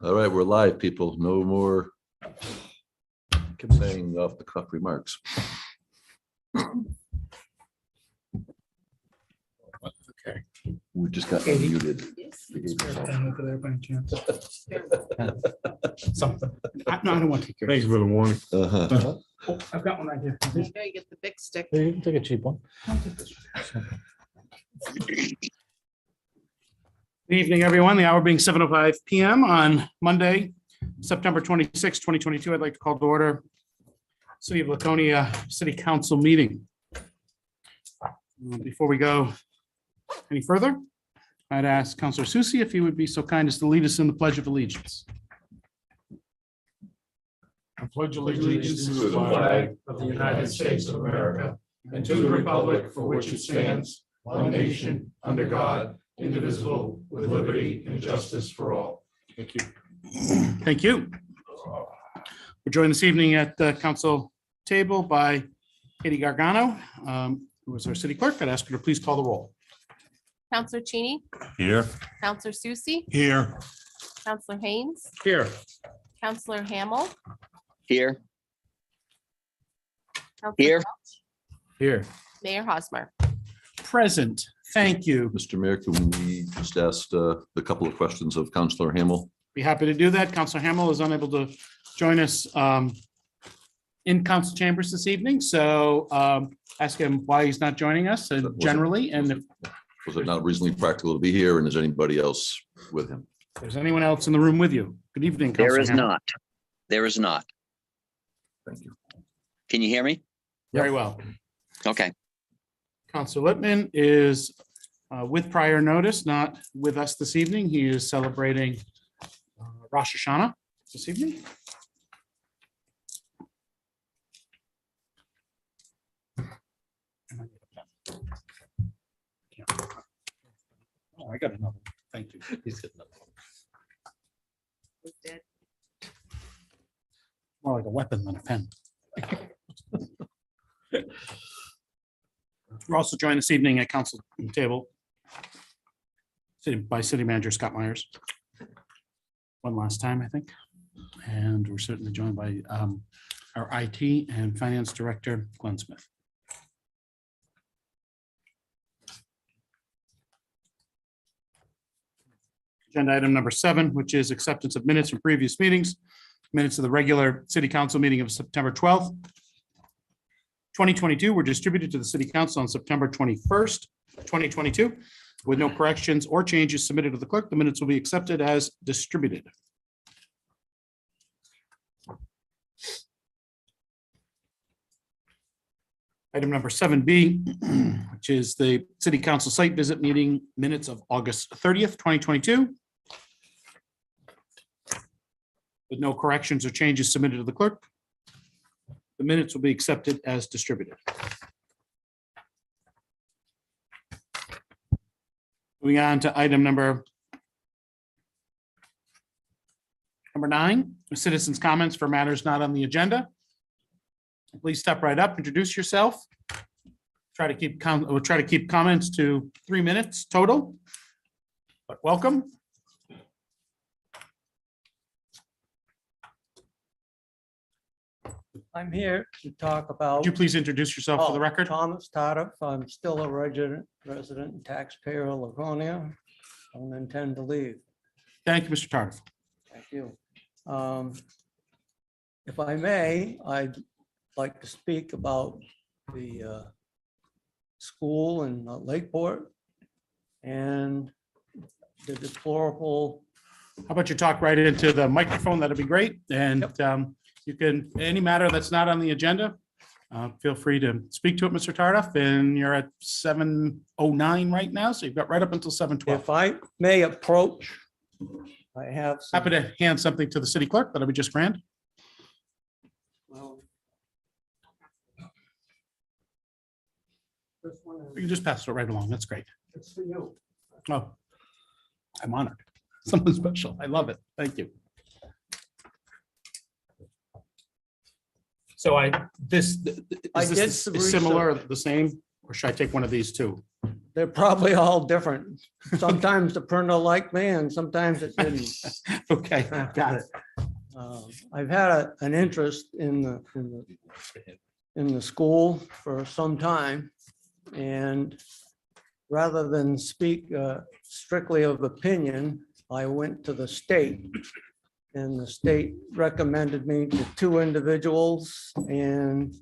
All right, we're live, people. No more saying off the cuff remarks. Okay. We just got Katie. muted. Spare pen over there by chance. Something. No, I don't want to take Thanks yours. for the warning. Uh-huh. Oh, I've got one right here. Okay, get the big stick. You can take a cheap one. Good evening, everyone. The hour being 7:05 PM on Monday, September 26, 2022. I'd like to call to order City of Laconia City Council meeting. Before we go any further, I'd ask Councilor Susie if he would be so kind as to lead us in the Pledge of Allegiance. I pledge allegiance to the flag of the United States of America and to the republic for which it stands, one nation, under God, indivisible, with liberty and justice for all. Thank you. Thank you. We're joined this evening at the council table by Katie Gargano, who is our city clerk. I'd ask her to please call the roll. Counselor Cheney, Here. Counselor Susie, Here. Counselor Haynes, Here. Counselor Hamel. Here. Counselor Here. Welch, Here. Mayor Hosmer. Present. Thank you. Mr. Mayor, can we just ask a couple of questions of Councilor Hamel? Be happy to do that. Counselor Hamel is unable to join us in council chambers this evening, so ask him why he's not joining us generally, and if Was it not reasonably practical to be here, and is anybody else with him? there's anyone else in the room with you. Good evening, There Counselor is Hamel. not. There is not. Thank you. Can you hear me? Very well. Okay. Counselor Littman is with prior notice, not with us this evening. He is celebrating Rosh Hashanah this evening. Oh, I got another one. Thank you. More like a weapon than a pen. We're also joined this evening at council table by City Manager Scott Myers. One last time, I think. And we're certainly joined by our IT and Finance Director, Glenn Smith. Agenda item number 7, which is acceptance of minutes from previous meetings. Minutes of the regular city council meeting of September 12th. 2022 were distributed to the city council on September 21st, 2022. With no corrections or changes submitted to the clerk, the minutes will be accepted as distributed. Item number 7B, which is the city council site visit meeting minutes of August 30th, 2022. With no corrections or changes submitted to the clerk, the minutes will be accepted as distributed. Moving on to item number 9, citizens' comments for matters not on the agenda. Please step right up, introduce yourself. We'll try to keep comments to 3 minutes total, but welcome. I'm here to talk about. Would you please introduce yourself for the record? Thomas Tardif. I'm still a resident and taxpayer of Laconia. I don't intend to leave. Thank you, Mr. Tardif. Thank you. If I may, I'd like to speak about the school in Lakeport and the deplorable. How about you talk right into the microphone? That'd be great. And you can, any matter that's not on the agenda, feel free to speak to it, Mr. Tardif. And you're at 7:09 right now, so you've got right up until 7:12. If I may approach, I have. some- Happy to hand something to the city clerk. That'll be just grand. Well, this one You can just pass it right along. That's great. is for you. Oh, I'm honored. Something special. I love it. Thank you. So is I did this some similar, the same, or should I take one of these too? They're probably all different. Sometimes the printer liked me and sometimes it didn't. Okay, got it. I've had an interest in the school for some time. And rather than speak strictly of opinion, I went to the state And the state recommended me to two individuals, and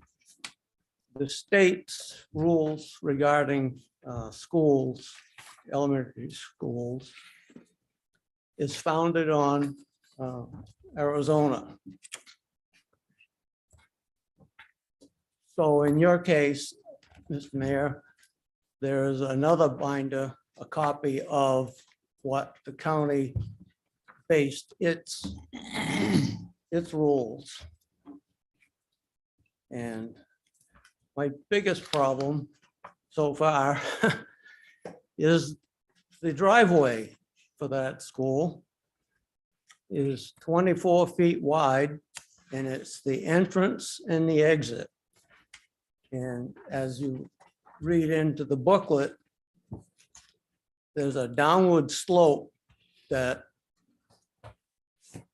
the state's rules regarding schools, elementary schools, is founded on Arizona. So in your case, Mr. Mayor, there is another binder, a copy of what the county based its rules. And my biggest problem so far is the driveway for that school is 24 feet wide, and it's the entrance and the exit. And as you read into the booklet, there's a downward slope that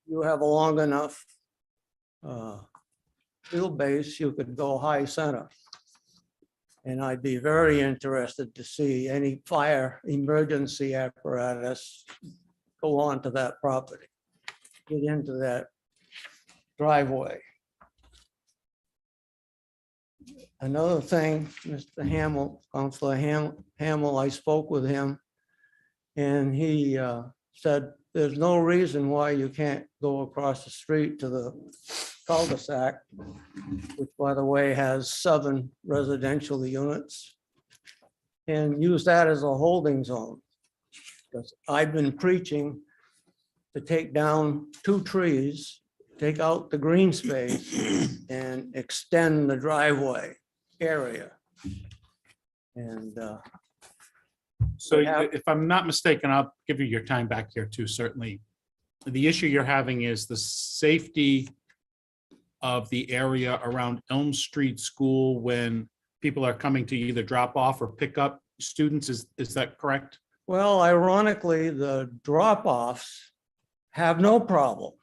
you have a long enough wheelbase, you could go high center. And I'd be very interested to see any fire emergency apparatus go onto that property, get into that driveway. Another thing, Mr. Hamel, Counselor Hamel, I spoke with him, and he said there's no reason why you can't go across the street to the cul-de-sac, which, by the way, has 7 residential units, and use that as a holding zone. Because I've been preaching to take down 2 trees, take out the green space, and extend the driveway area. And So Yeah. if I'm not mistaken, I'll give you your time back here too, certainly. The issue you're having is the safety of the area around Elm Street School when people are coming to either drop off or pick up students. Is that correct? well, ironically, the drop-offs have no problem.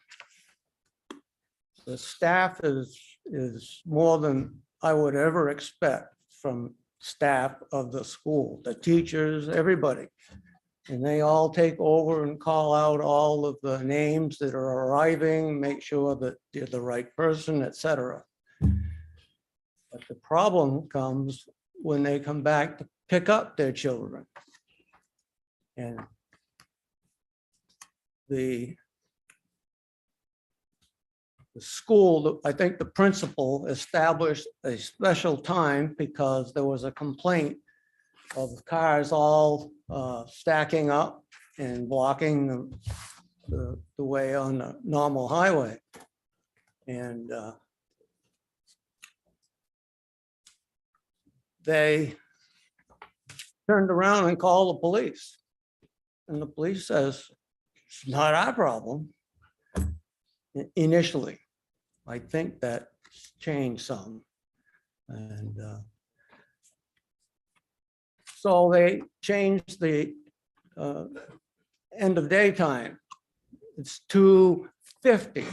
The staff is more than I would ever expect from staff of the school, the teachers, everybody. And they all take over and call out all of the names that are arriving, make sure that you're the right person, et cetera. But the problem comes when they come back to pick up their children. And the school, I think the principal established a special time because there was a complaint of cars all stacking up and blocking the way on the normal highway. And they turned around and called the police. And the police says, it's not our problem. Initially, I think that changed some. And so they changed the end of day time. It's 2:50.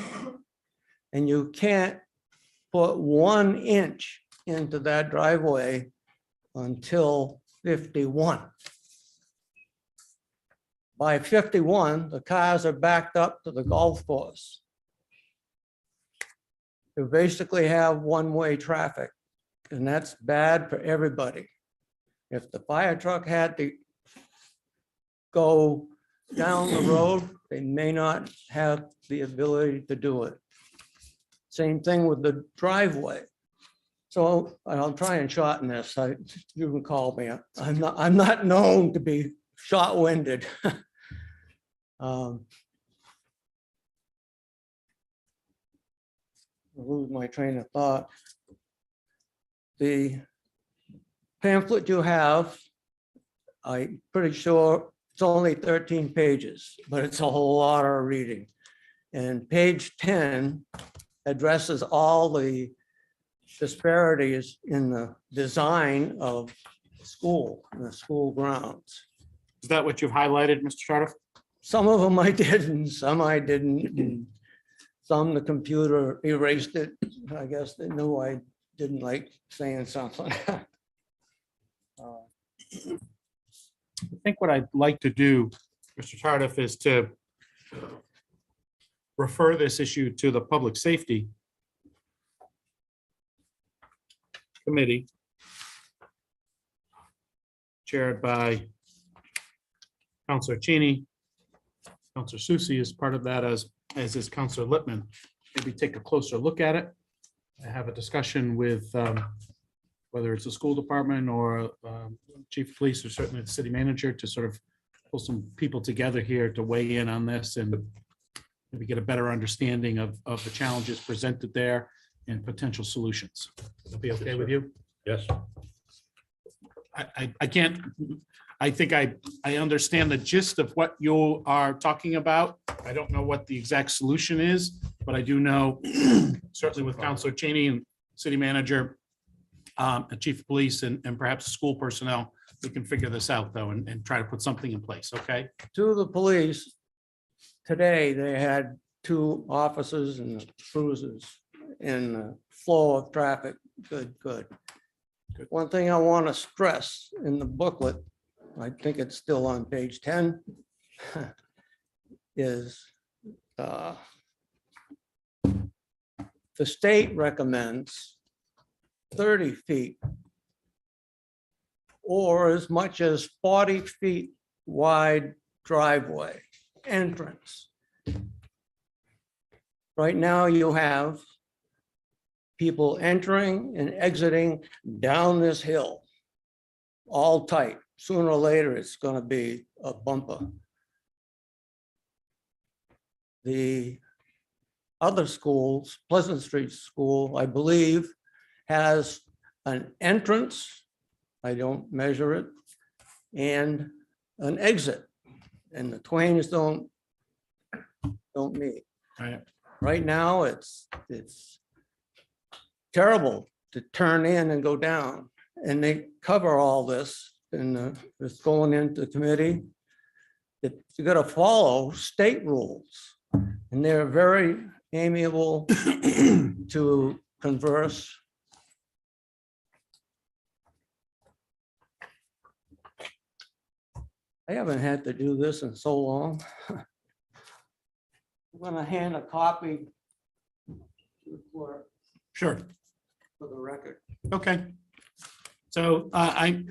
And you can't put 1 inch into that driveway until 51. By 51, the cars are backed up to the golf course. You basically have one-way traffic, and that's bad for everybody. If the fire truck had to go down the road, they may not have the ability to do it. Same thing with the driveway. So I'll try and shorten this. You can call me. I'm not known to be short-winded. Lose my train of thought. The pamphlet you have, I'm pretty sure it's only 13 pages, but it's a whole lot of reading. And page 10 addresses all the disparities in the design of school, and the school grounds. Is that what you've highlighted, Mr. Charter? Some of them I did and some I didn't. And some the computer erased it. I guess they knew I didn't like saying something. I think what I'd like to do, Mr. Tardif, is to refer this issue to the Public Safety Committee, chaired by Counselor Cheney. Counselor Susie is part of that, as is Counselor Lippman. Maybe take a closer look at it. I have a discussion with whether it's the school department or chief of police, or certainly the city manager, to sort of pull some people together here to weigh in on this and maybe get a better understanding of the challenges presented there and potential solutions. That'll be okay with you? Yes. I can't, I think I understand the gist of what you are talking about. I don't know what the exact solution is, but I do know certainly with Counselor Cheney and city manager, and chief of police and perhaps school personnel, we can figure this out though and try to put something in place, okay? To the police, today they had 2 officers and cruisers in the flow of traffic. Good. One thing I want to stress in the booklet, I think it's still on page 10, is the state recommends 30 feet or as much as 40 feet wide driveway entrance. Right now you have people entering and exiting down this hill, all tight. Sooner or later, it's going to be a bumper. The other schools, Pleasant Street School, I believe, has an entrance, I don't measure it, and an exit, and the twains don't meet. Right. Right now, it's terrible to turn in and go down, and they cover all this, and it's going into committee. That you got to follow state rules, and they're very amiable to converse. I haven't had to do this in so long. I'm gonna hand a copy to the clerk Sure. for the record. Okay. So I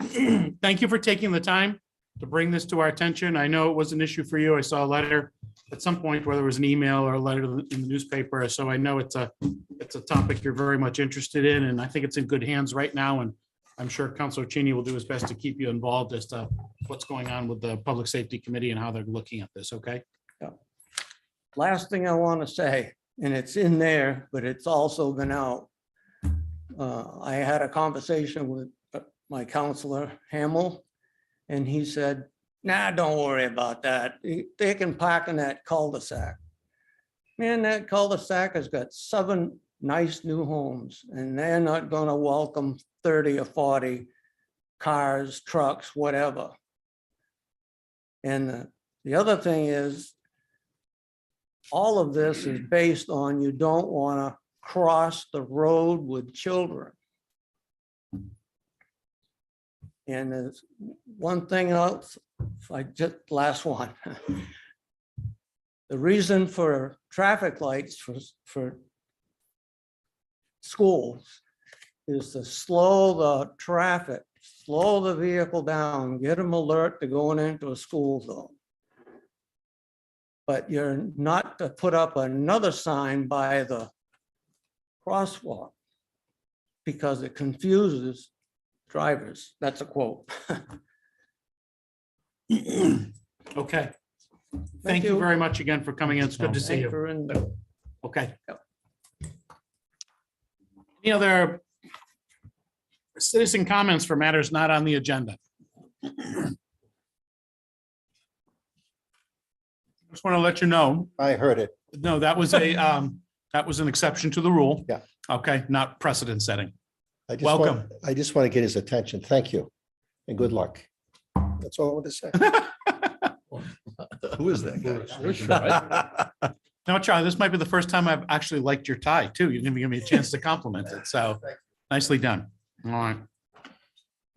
thank you for taking the time to bring this to our attention. I know it was an issue for you. I saw a letter at some point, whether it was an email or a letter in the newspaper. So I know it's a topic you're very much interested in, and I think it's in good hands right now. And I'm sure Counselor Cheney will do his best to keep you involved as to what's going on with the Public Safety Committee and how they're looking at this, okay? Last thing I want to say, and it's in there, but it's also been out. I had a conversation with my counselor Hamill, and he said, nah, don't worry about that. They can park in that cul-de-sac. Man, that cul-de-sac has got 7 nice new homes, and they're not going to welcome 30 or 40 cars, trucks, whatever. And the other thing is, all of this is based on you don't want to cross the road with children. And there's one thing else, last one. The reason for traffic lights for schools is to slow the traffic, slow the vehicle down, get them alert to going into a school zone. But you're not to put up another sign by the crosswalk because it confuses drivers. That's a quote. Okay. Thank you very much again for coming in. It's good to see you. Okay. Any other citizen comments for matters not on the agenda? Just want to let you know, I heard it. no, that was an exception to the rule. Yeah. Okay, not precedent setting. I just Welcome. I just want to get his attention. Thank you. And good luck. That's all I want to say. Who is that guy? No, Charlie, this might be the first time I've actually liked your tie too. You didn't even give me a chance to compliment it. So nicely done. All right.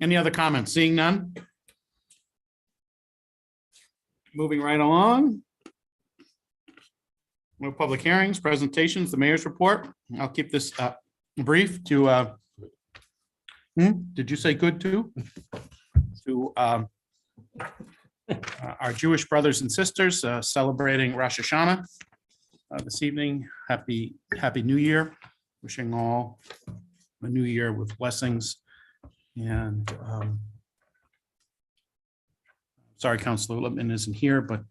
Any other comments? Seeing none? Moving right along. No public hearings, presentations, the mayor's report. I'll keep this brief to, did you say good too? To our Jewish brothers and sisters celebrating Rosh Hashanah this evening. Happy New Year. Wishing all a new year with blessings. And sorry, Councilor Lippman isn't here, but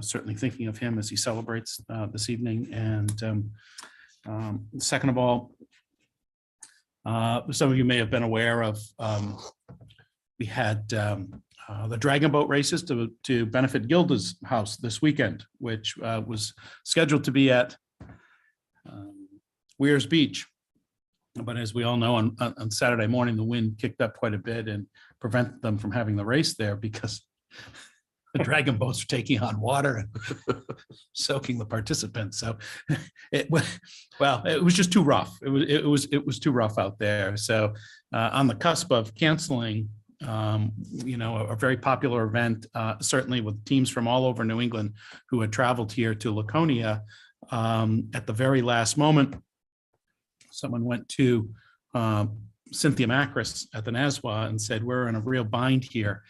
certainly thinking of him as he celebrates this evening. And second of all, some of you may have been aware of, we had the Dragon Boat races to benefit Gilda's house this weekend, which was scheduled to be at Weirs Beach. But as we all know, on Saturday morning, the wind kicked up quite a bit and prevented them from having the race there because the dragon boats are taking on water and soaking the participants. So it was just too rough. It was too rough out there. So on the cusp of canceling, a very popular event, certainly with teams from all over New England who had traveled here to Laconia, at the very last moment, someone went to Cynthia Macris at the NASWA and said, we're in a real bind here.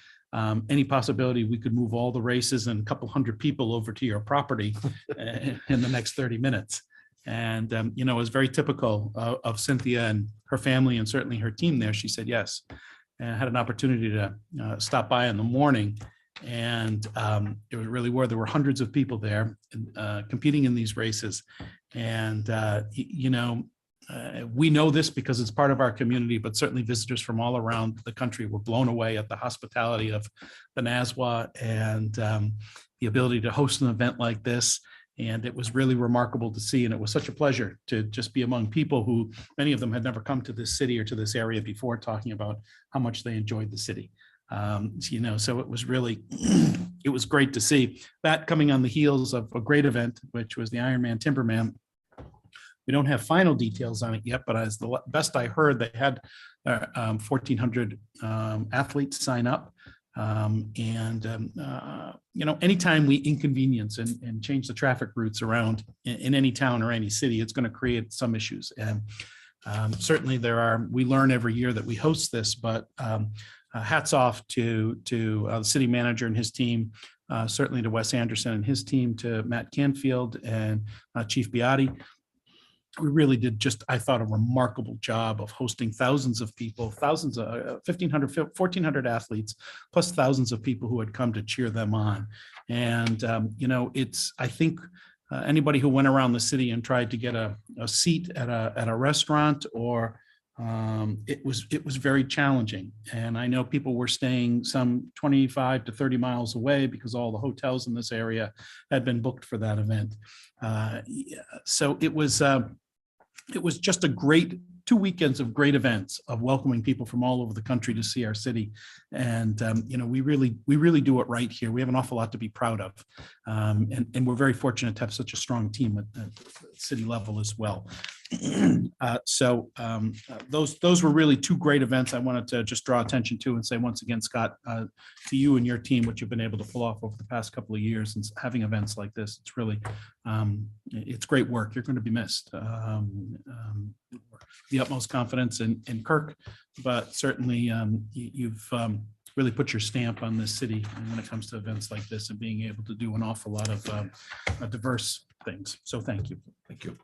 Any possibility we could move all the races and a couple hundred people over to your property in the next 30 minutes. And, it was very typical of Cynthia and her family and certainly her team there. She said yes, and had an opportunity to stop by in the morning. And it really there were hundreds of people there competing in these races. And, we know this because it's part of our community, but certainly visitors from all around the country were blown away at the hospitality of the NASWA and the ability to host an event like this. And it was really remarkable to see. And it was such a pleasure to just be among people who, many of them had never come to this city or to this area before, talking about how much they enjoyed the city. So it was really, it was great to see that coming on the heels of a great event, which was the Ironman Timberman. We don't have final details on it yet, but as the best I heard, they had 1,400 athletes sign up. Anytime we inconvenience and change the traffic routes around in any town or any city, it's going to create some issues. And certainly we learn every year that we host this, but hats off to the city manager and his team, certainly to Wes Anderson and his team, to Matt Canfield and Chief Beati. We really did I thought, a remarkable job of hosting thousands of people, 1,400 athletes, plus thousands of people who had come to cheer them on. And, I think anybody who went around the city and tried to get a seat at a restaurant or it was very challenging. And I know people were staying some 25 to 30 miles away because all the hotels in this area had been booked for that event. So it was just a great 2 weekends of great events of welcoming people from all over the country to see our city. And, we really do it right here. We have an awful lot to be proud of. And we're very fortunate to have such a strong team at the city level as well. Those were really 2 great events I wanted to just draw attention to and say once again, Scott, to you and your team, what you've been able to pull off over the past couple of years and having events like this. It's really, it's great work. You're going to be missed. The utmost confidence in Kirk, but certainly you've really put your stamp on this city when it comes to events like this and being able to do an awful lot of diverse things. So thank you. Thank you.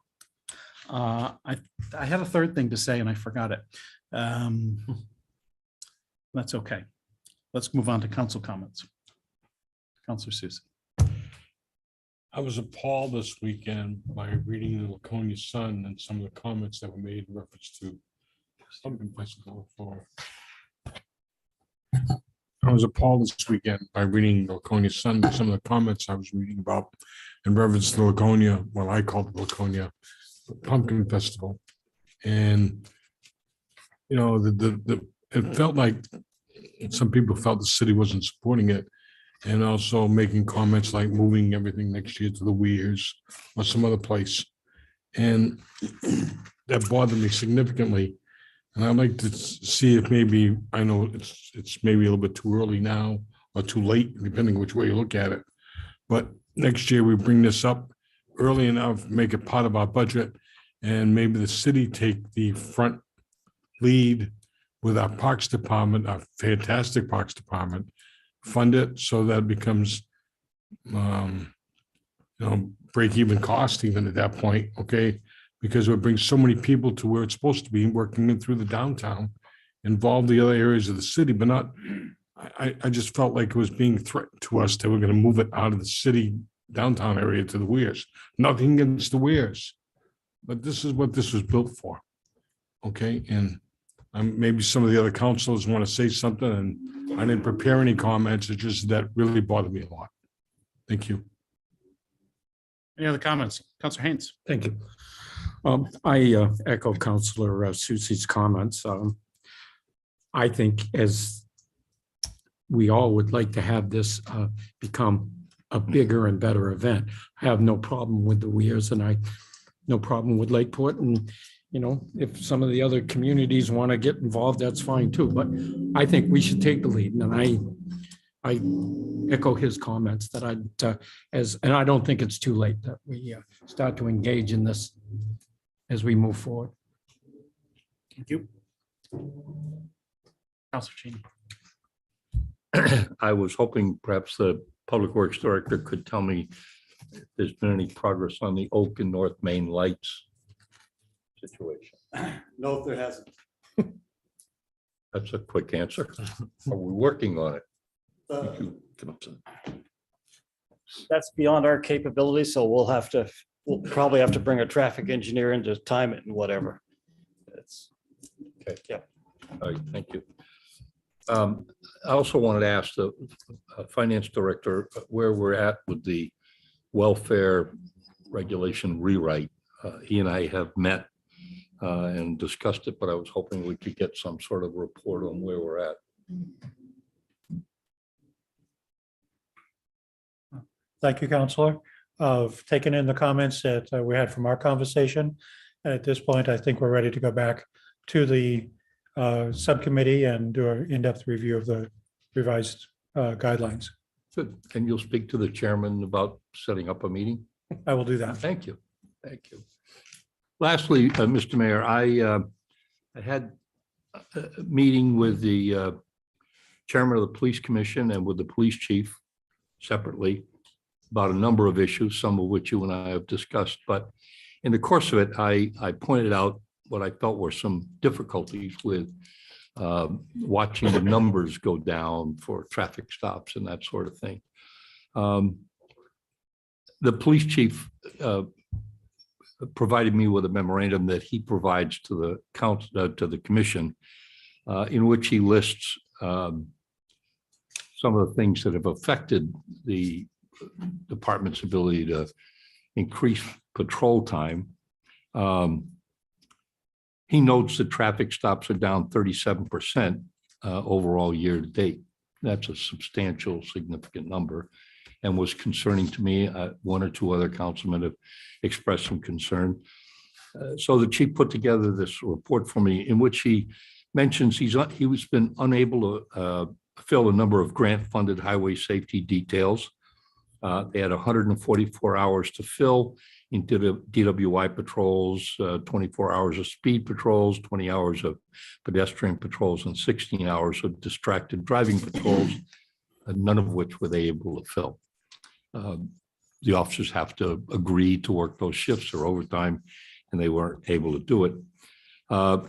I had a third thing to say and I forgot it. That's okay. Let's move on to council comments. Councilor Susie. I was appalled this weekend by reading the Laconia Sun and some of the comments that were made in reference to something for. I was appalled this weekend by reading the Laconia Sun, some of the comments I was reading about in reference to Laconia, what I called the Laconia Pumpkin Festival. And, it felt like some people felt the city wasn't supporting it. And also making comments like moving everything next year to the Weirs or some other place. And that bothered me significantly. And I'd like to see if maybe, I know it's maybe a little bit too early now or too late, depending which way you look at it. But next year we bring this up early enough, make it part of our budget, and maybe the city take the front lead with our Parks Department, our fantastic Parks Department, fund it so that it becomes, break even cost even at that point, okay? Because it would bring so many people to where it's supposed to be, working in through the downtown, involve the other areas of the city, but not, I just felt like it was being threatened to us that we're gonna move it out of the city downtown area to the weirs. Nothing against the weirs, but this is what this was built for. Okay, and maybe some of the other councilors want to say something, and I didn't prepare any comments. It's just that really bothered me a lot. Thank you. Any other comments? Counselor Haynes? Thank you. I echo Counselor Susie's comments. I think as we all would like to have this become a bigger and better event. I have no problem with the weirs, and I no problem with Lakeport, and if some of the other communities want to get involved, that's fine too. But I think we should take the lead, and I echo his comments that and I don't think it's too late that we start to engage in this as we move forward. Thank you. Counselor Cheney. I was hoping perhaps the Public Works Director could tell me if there's been any progress on the Oak and North Main lights situation. No, there hasn't. That's a quick answer. Are we working on it? You come up to- That's beyond our capability, so we'll probably have to bring a traffic engineer in to time it and whatever. It's, Okay. Yeah. All right, thank you. I also wanted to ask the Finance Director where we're at with the welfare regulation rewrite. He and I have met and discussed it, but I was hoping we could get some sort of report on where we're at. Thank you, Counselor. I've taken in the comments that we had from our conversation. At this point, I think we're ready to go back to the subcommittee and do an in-depth review of the revised guidelines. Good. And you'll speak to the chairman about setting up a meeting? I will do that. Thank you. Thank you. Lastly, Mr. Mayor, I had a meeting with the chairman of the police commission and with the police chief separately about a number of issues, some of which you and I have discussed. But in the course of it, I pointed out what I felt were some difficulties with watching the numbers go down for traffic stops and that sort of thing. The police chief provided me with a memorandum that he provides to the council, to the commission, in which he lists some of the things that have affected the department's ability to increase patrol time. He notes that traffic stops are down 37% overall year to date. That's a substantial, significant number, and was concerning to me. One or two other councilmen have expressed some concern. So the chief put together this report for me in which he mentions he's been unable to fill a number of grant-funded highway safety details. They had 144 hours to fill into the DWI patrols, 24 hours of speed patrols, 20 hours of pedestrian patrols, and 16 hours of distracted driving patrols, none of which were they able to fill. The officers have to agree to work those shifts or overtime, and they weren't able to do it.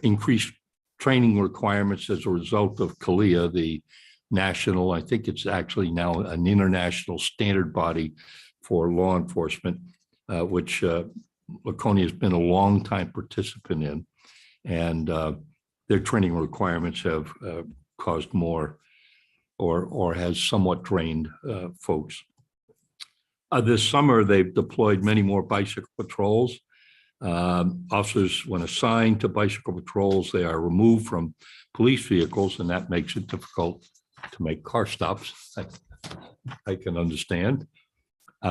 Increased training requirements as a result of CALIA, the national, I think it's actually now an international standard body for law enforcement, which Laconia has been a long time participant in, and their training requirements have caused more or has somewhat drained folks. This summer, they've deployed many more bicycle patrols. Officers, when assigned to bicycle patrols, they are removed from police vehicles, and that makes it difficult to make car stops. I can understand.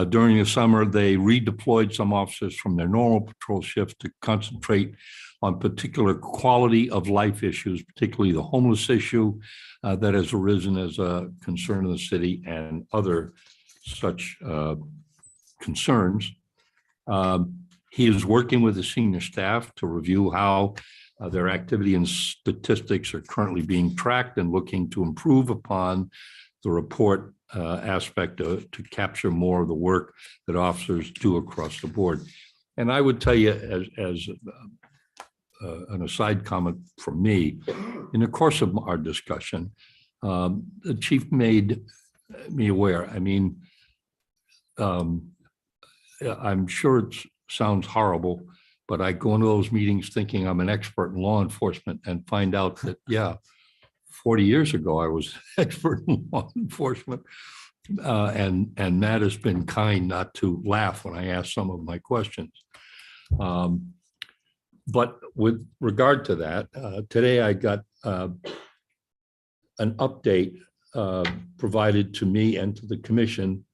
During the summer, they redeployed some officers from their normal patrol shift to concentrate on particular quality of life issues, particularly the homeless issue that has arisen as a concern in the city and other such concerns. He is working with the senior staff to review how their activity and statistics are currently being tracked and looking to improve upon the report aspect to capture more of the work that officers do across the board. And I would tell you, as an aside comment from me, in the course of our discussion, the chief made me aware. I mean, I'm sure it sounds horrible, but I go into those meetings thinking I'm an expert in law enforcement and find out that, yeah, 40 years ago, I was expert in law enforcement. And Matt has been kind not to laugh when I ask some of my questions. But with regard to that, today I got an update provided to me and to the commission.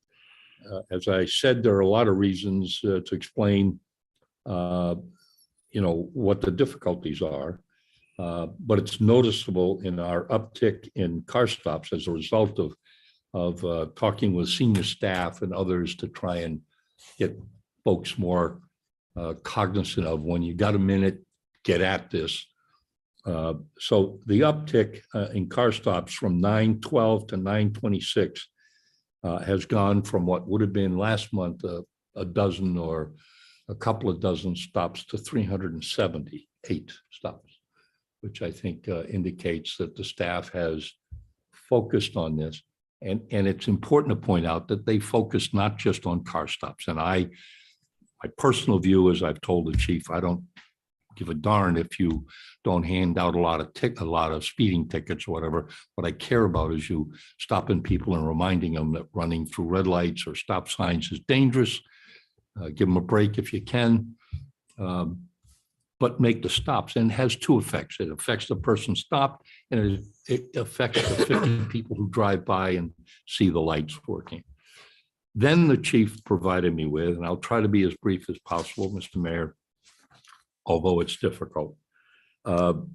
As I said, there are a lot of reasons to explain, what the difficulties are. But it's noticeable in our uptick in car stops as a result of talking with senior staff and others to try and get folks more cognizant of when you got a minute, get at this. So the uptick in car stops from 912 to 926 has gone from what would have been last month a dozen or a couple of dozen stops to 378 stops, which I think indicates that the staff has focused on this. And it's important to point out that they focus not just on car stops. And my personal view is, I've told the chief, I don't give a darn if you don't hand out a lot of speeding tickets or whatever. What I care about is you stopping people and reminding them that running through red lights or stop signs is dangerous. Give them a break if you can, but make the stops. And it has two effects. It affects the person stopped, and it affects the 50 people who drive by and see the lights working. Then the chief provided me with, and I'll try to be as brief as possible, Mr. Mayor, although it's difficult. The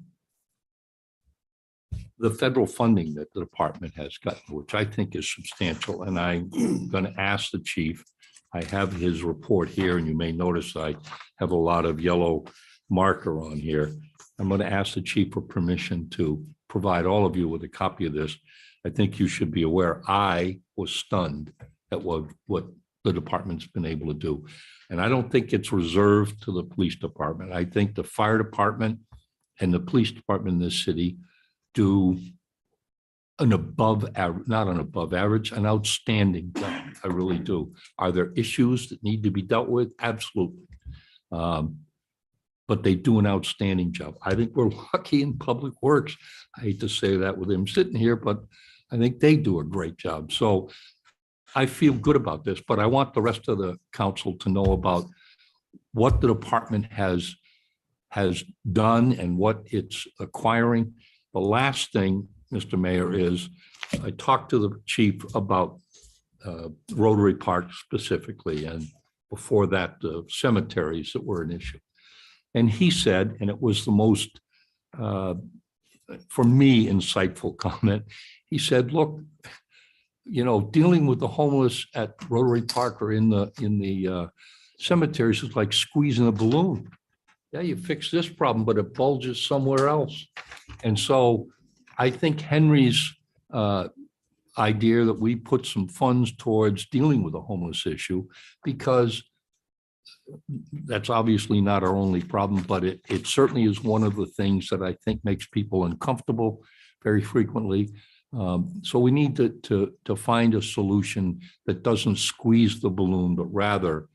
federal funding that the department has gotten, which I think is substantial, and I'm going to ask the chief. I have his report here, and you may notice I have a lot of yellow marker on here. I'm going to ask the chief for permission to provide all of you with a copy of this. I think you should be aware, I was stunned at what the department's been able to do. And I don't think it's reserved to the police department. I think the fire department and the police department in this city do an above average, not an above average, an outstanding job. I really do. Are there issues that need to be dealt with? Absolutely. But they do an outstanding job. I think we're lucky in Public Works. I hate to say that with him sitting here, but I think they do a great job. So I feel good about this, but I want the rest of the council to know about what the department has done and what it's acquiring. The last thing, Mr. Mayor, is I talked to the chief about Rotary Park specifically, and before that, the cemeteries that were an issue. And he said, and it was the most, for me, insightful comment, he said, look, dealing with the homeless at Rotary Park or in the cemeteries is like squeezing a balloon. Yeah, you fix this problem, but it bulges somewhere else. And so I think Henry's idea that we put some funds towards dealing with the homeless issue, because that's obviously not our only problem, but it certainly is one of the things that I think makes people uncomfortable very frequently. So we need to find a solution that doesn't squeeze the balloon, but rather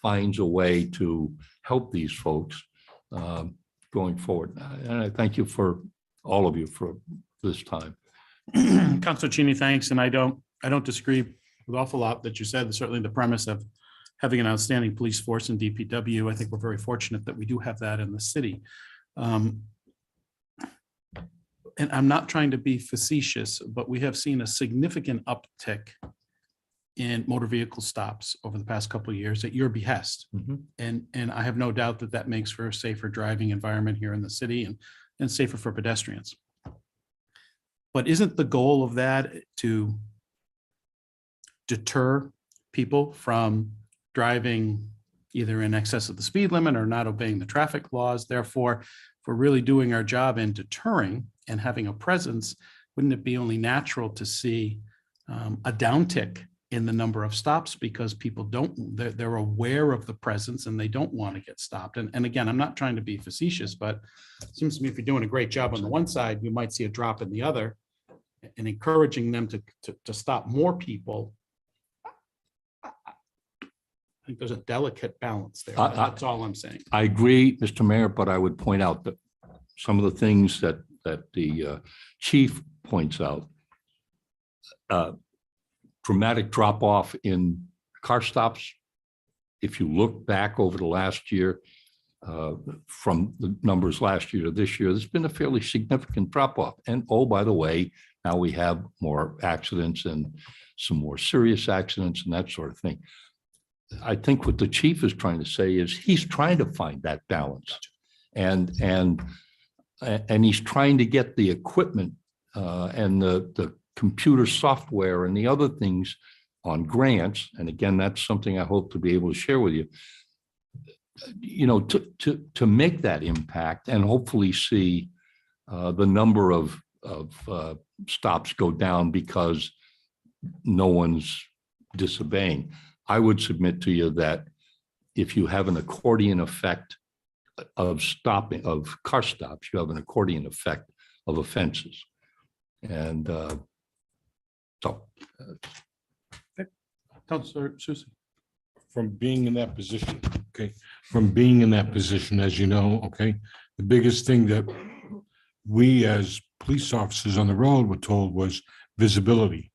finds a way to help these folks going forward. And I thank you for all of you for this time. Councilor Cheney, thanks. And I don't disagree with an awful lot that you said. Certainly the premise of having an outstanding police force in DPW. I think we're very fortunate that we do have that in the city. And I'm not trying to be facetious, but we have seen a significant uptick in motor vehicle stops over the past couple of years at your behest. And I have no doubt that that makes for a safer driving environment here in the city and safer for pedestrians. But isn't the goal of that to deter people from driving either in excess of the speed limit or not obeying the traffic laws. Therefore, if we're really doing our job in deterring and having a presence, wouldn't it be only natural to see a downtick in the number of stops because people they're aware of the presence and they don't want to get stopped. And again, I'm not trying to be facetious, but it seems to me if you're doing a great job on the one side, you might see a drop in the other, and encouraging them to stop more people. I think there's a delicate balance there. That's all I'm saying. I agree, Mr. Mayor, but I would point out that some of the things that the chief points out, dramatic drop off in car stops. If you look back over the last year, from the numbers last year to this year, there's been a fairly significant drop off. And oh, by the way, now we have more accidents and some more serious accidents and that sort of thing. I think what the chief is trying to say is he's trying to find that balance, and he's trying to get the equipment and the computer software and the other things on grants. And again, that's something I hope to be able to share with you, to make that impact and hopefully see the number of stops go down because no one's disobeying. I would submit to you that if you have an accordion effect of car stops, you have an accordion effect of offenses. And Councilor Susie. From being in that position, okay, from being in that position, as you know, okay, the biggest thing that we as police officers on the road were told was visibility.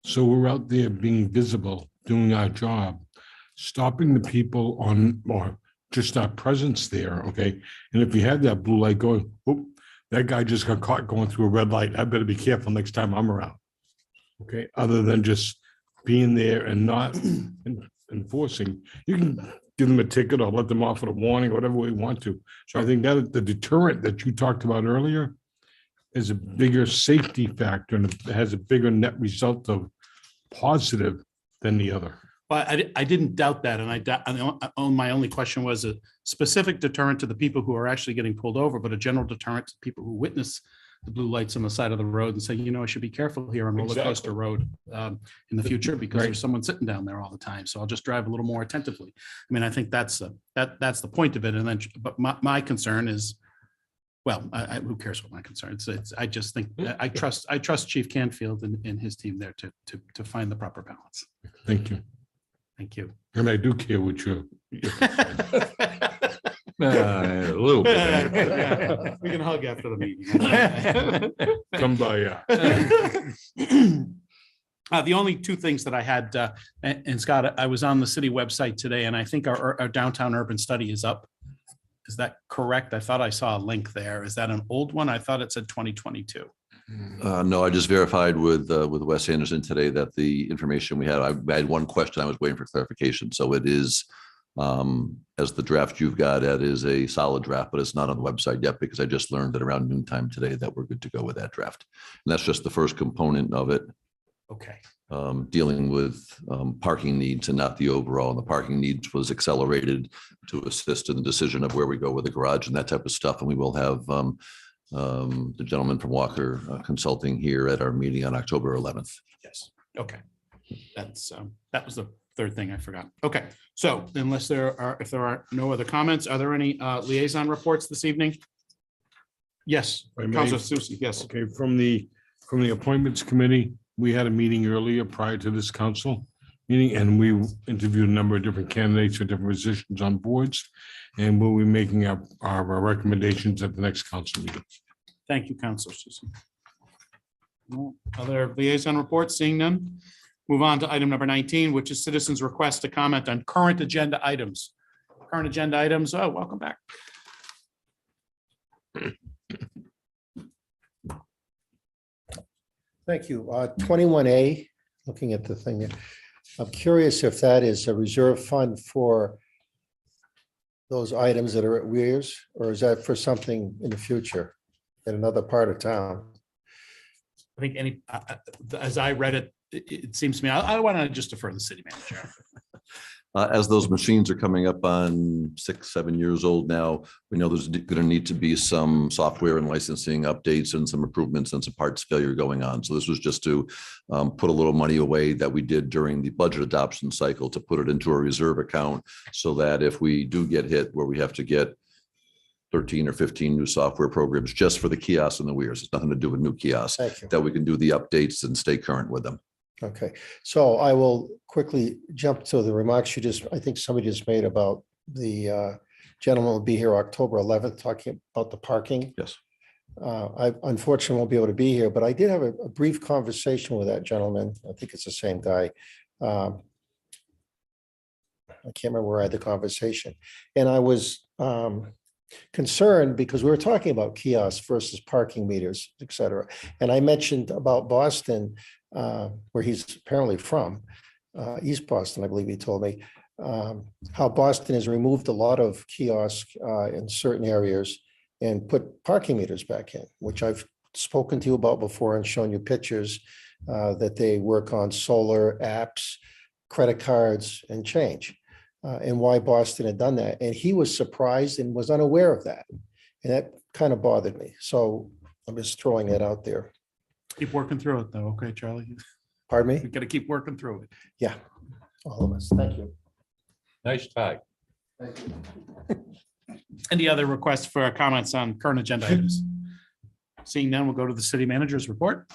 So we're out there being visible, doing our job, stopping the people or just our presence there, okay? And if you have that blue light going, whoop, that guy just got caught going through a red light, I better be careful next time I'm around. Okay, other than just being there and not enforcing, you can give them a ticket or let them off with a warning, whatever we want to. So I think that the deterrent that you talked about earlier is a bigger safety factor and it has a bigger net result of positive than the other. Well, I didn't doubt that. And my only question was a specific deterrent to the people who are actually getting pulled over, but a general deterrent to people who witness the blue lights on the side of the road and say, I should be careful here on roller coaster road in the future because there's someone sitting down there all the time. So I'll just drive a little more attentively. I mean, I think that's the point of it. And then, but my concern is, well, who cares what my concern? I just think I trust Chief Canfield and his team there to find the proper balance. Thank you. Thank you. And I do care what you. a little bit. We can hug after the meeting. Come by, The only two things that I had, and Scott, I was on the city website today, and I think our downtown urban study is up. Is that correct? I thought I saw a link there. Is that an old one? I thought it said 2022. No, I just verified with Wes Anderson today that the information we had, I had one question I was waiting for clarification. So it is, as the draft you've got, that is a solid draft, but it's not on the website yet because I just learned that around noontime today that we're good to go with that draft. And that's just the first component of it. Okay. Dealing with parking needs and not the overall. And the parking needs was accelerated to assist in the decision of where we go with the garage and that type of stuff. And we will have the gentleman from Walker Consulting here at our meeting on October 11th. Yes. Okay. That was the third thing I forgot. Okay. So unless if there are no other comments, are there any liaison reports this evening? Yes. Councilor Susie. Yes. Okay, from the appointments committee, we had a meeting earlier prior to this council meeting, and we interviewed a number of different candidates for different positions on boards, and we'll be making up our recommendations at the next council meeting. Thank you, Councilor Susan. Other liaison reports, seeing none. Move on to item number 19, which is citizens' request to comment on current agenda items. Current agenda items. Oh, welcome back. Thank you. 21A, looking at the thing there. I'm curious if that is a reserve fund for those items that are at Weirs, or is that for something in the future in another part of town? I think as I read it, it seems to me, I want to just defer to the city manager. As those machines are coming up on 6, 7 years old now, we know there's going to need to be some software and licensing updates and some improvements and some parts failure going on. So this was just to put a little money away that we did during the budget adoption cycle to put it into a reserve account so that if we do get hit where we have to get 13 or 15 new software programs just for the kiosks and the weirs, it's nothing to do with new kiosks, Thank you. that we can do the updates and stay current with them. Okay, so I will quickly jump to the remarks I think somebody just made about the gentleman will be here October 11th, talking about the parking. Yes. I unfortunately won't be able to be here, but I did have a brief conversation with that gentleman. I think it's the same guy. I can't remember where I had the conversation. And I was concerned because we were talking about kiosks versus parking meters, et cetera. And I mentioned about Boston, where he's apparently from, East Boston, I believe he told me, how Boston has removed a lot of kiosks in certain areas and put parking meters back in, which I've spoken to you about before and shown you pictures that they work on solar apps, credit cards, and change, and why Boston had done that. And he was surprised and was unaware of that. And that kind of bothered me. So I'm just throwing that out there. Keep working through it though. Okay, Charlie, Pardon we me? got to keep working through it. Yeah, all of us. Thank you. Nice tag. Any other requests for comments on current agenda items? Seeing none, we'll go to the city manager's report.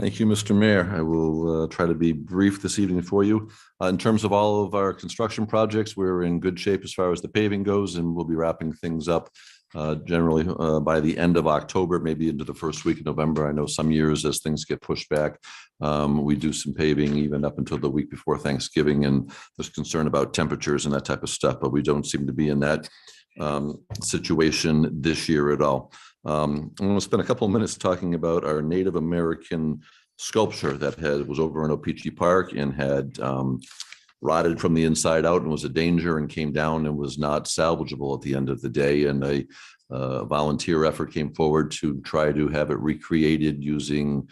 Thank you, Mr. Mayor. I will try to be brief this evening for you. In terms of all of our construction projects, we're in good shape as far as the paving goes, and we'll be wrapping things up generally by the end of October, maybe into the first week of November. I know some years as things get pushed back, we do some paving even up until the week before Thanksgiving, and there's concern about temperatures and that type of stuff, but we don't seem to be in that situation this year at all. I'm going to spend a couple of minutes talking about our Native American sculpture that was over in O-Pee-Chee Park and had rotted from the inside out and was a danger and came down and was not salvageable at the end of the day. And a volunteer effort came forward to try to have it recreated using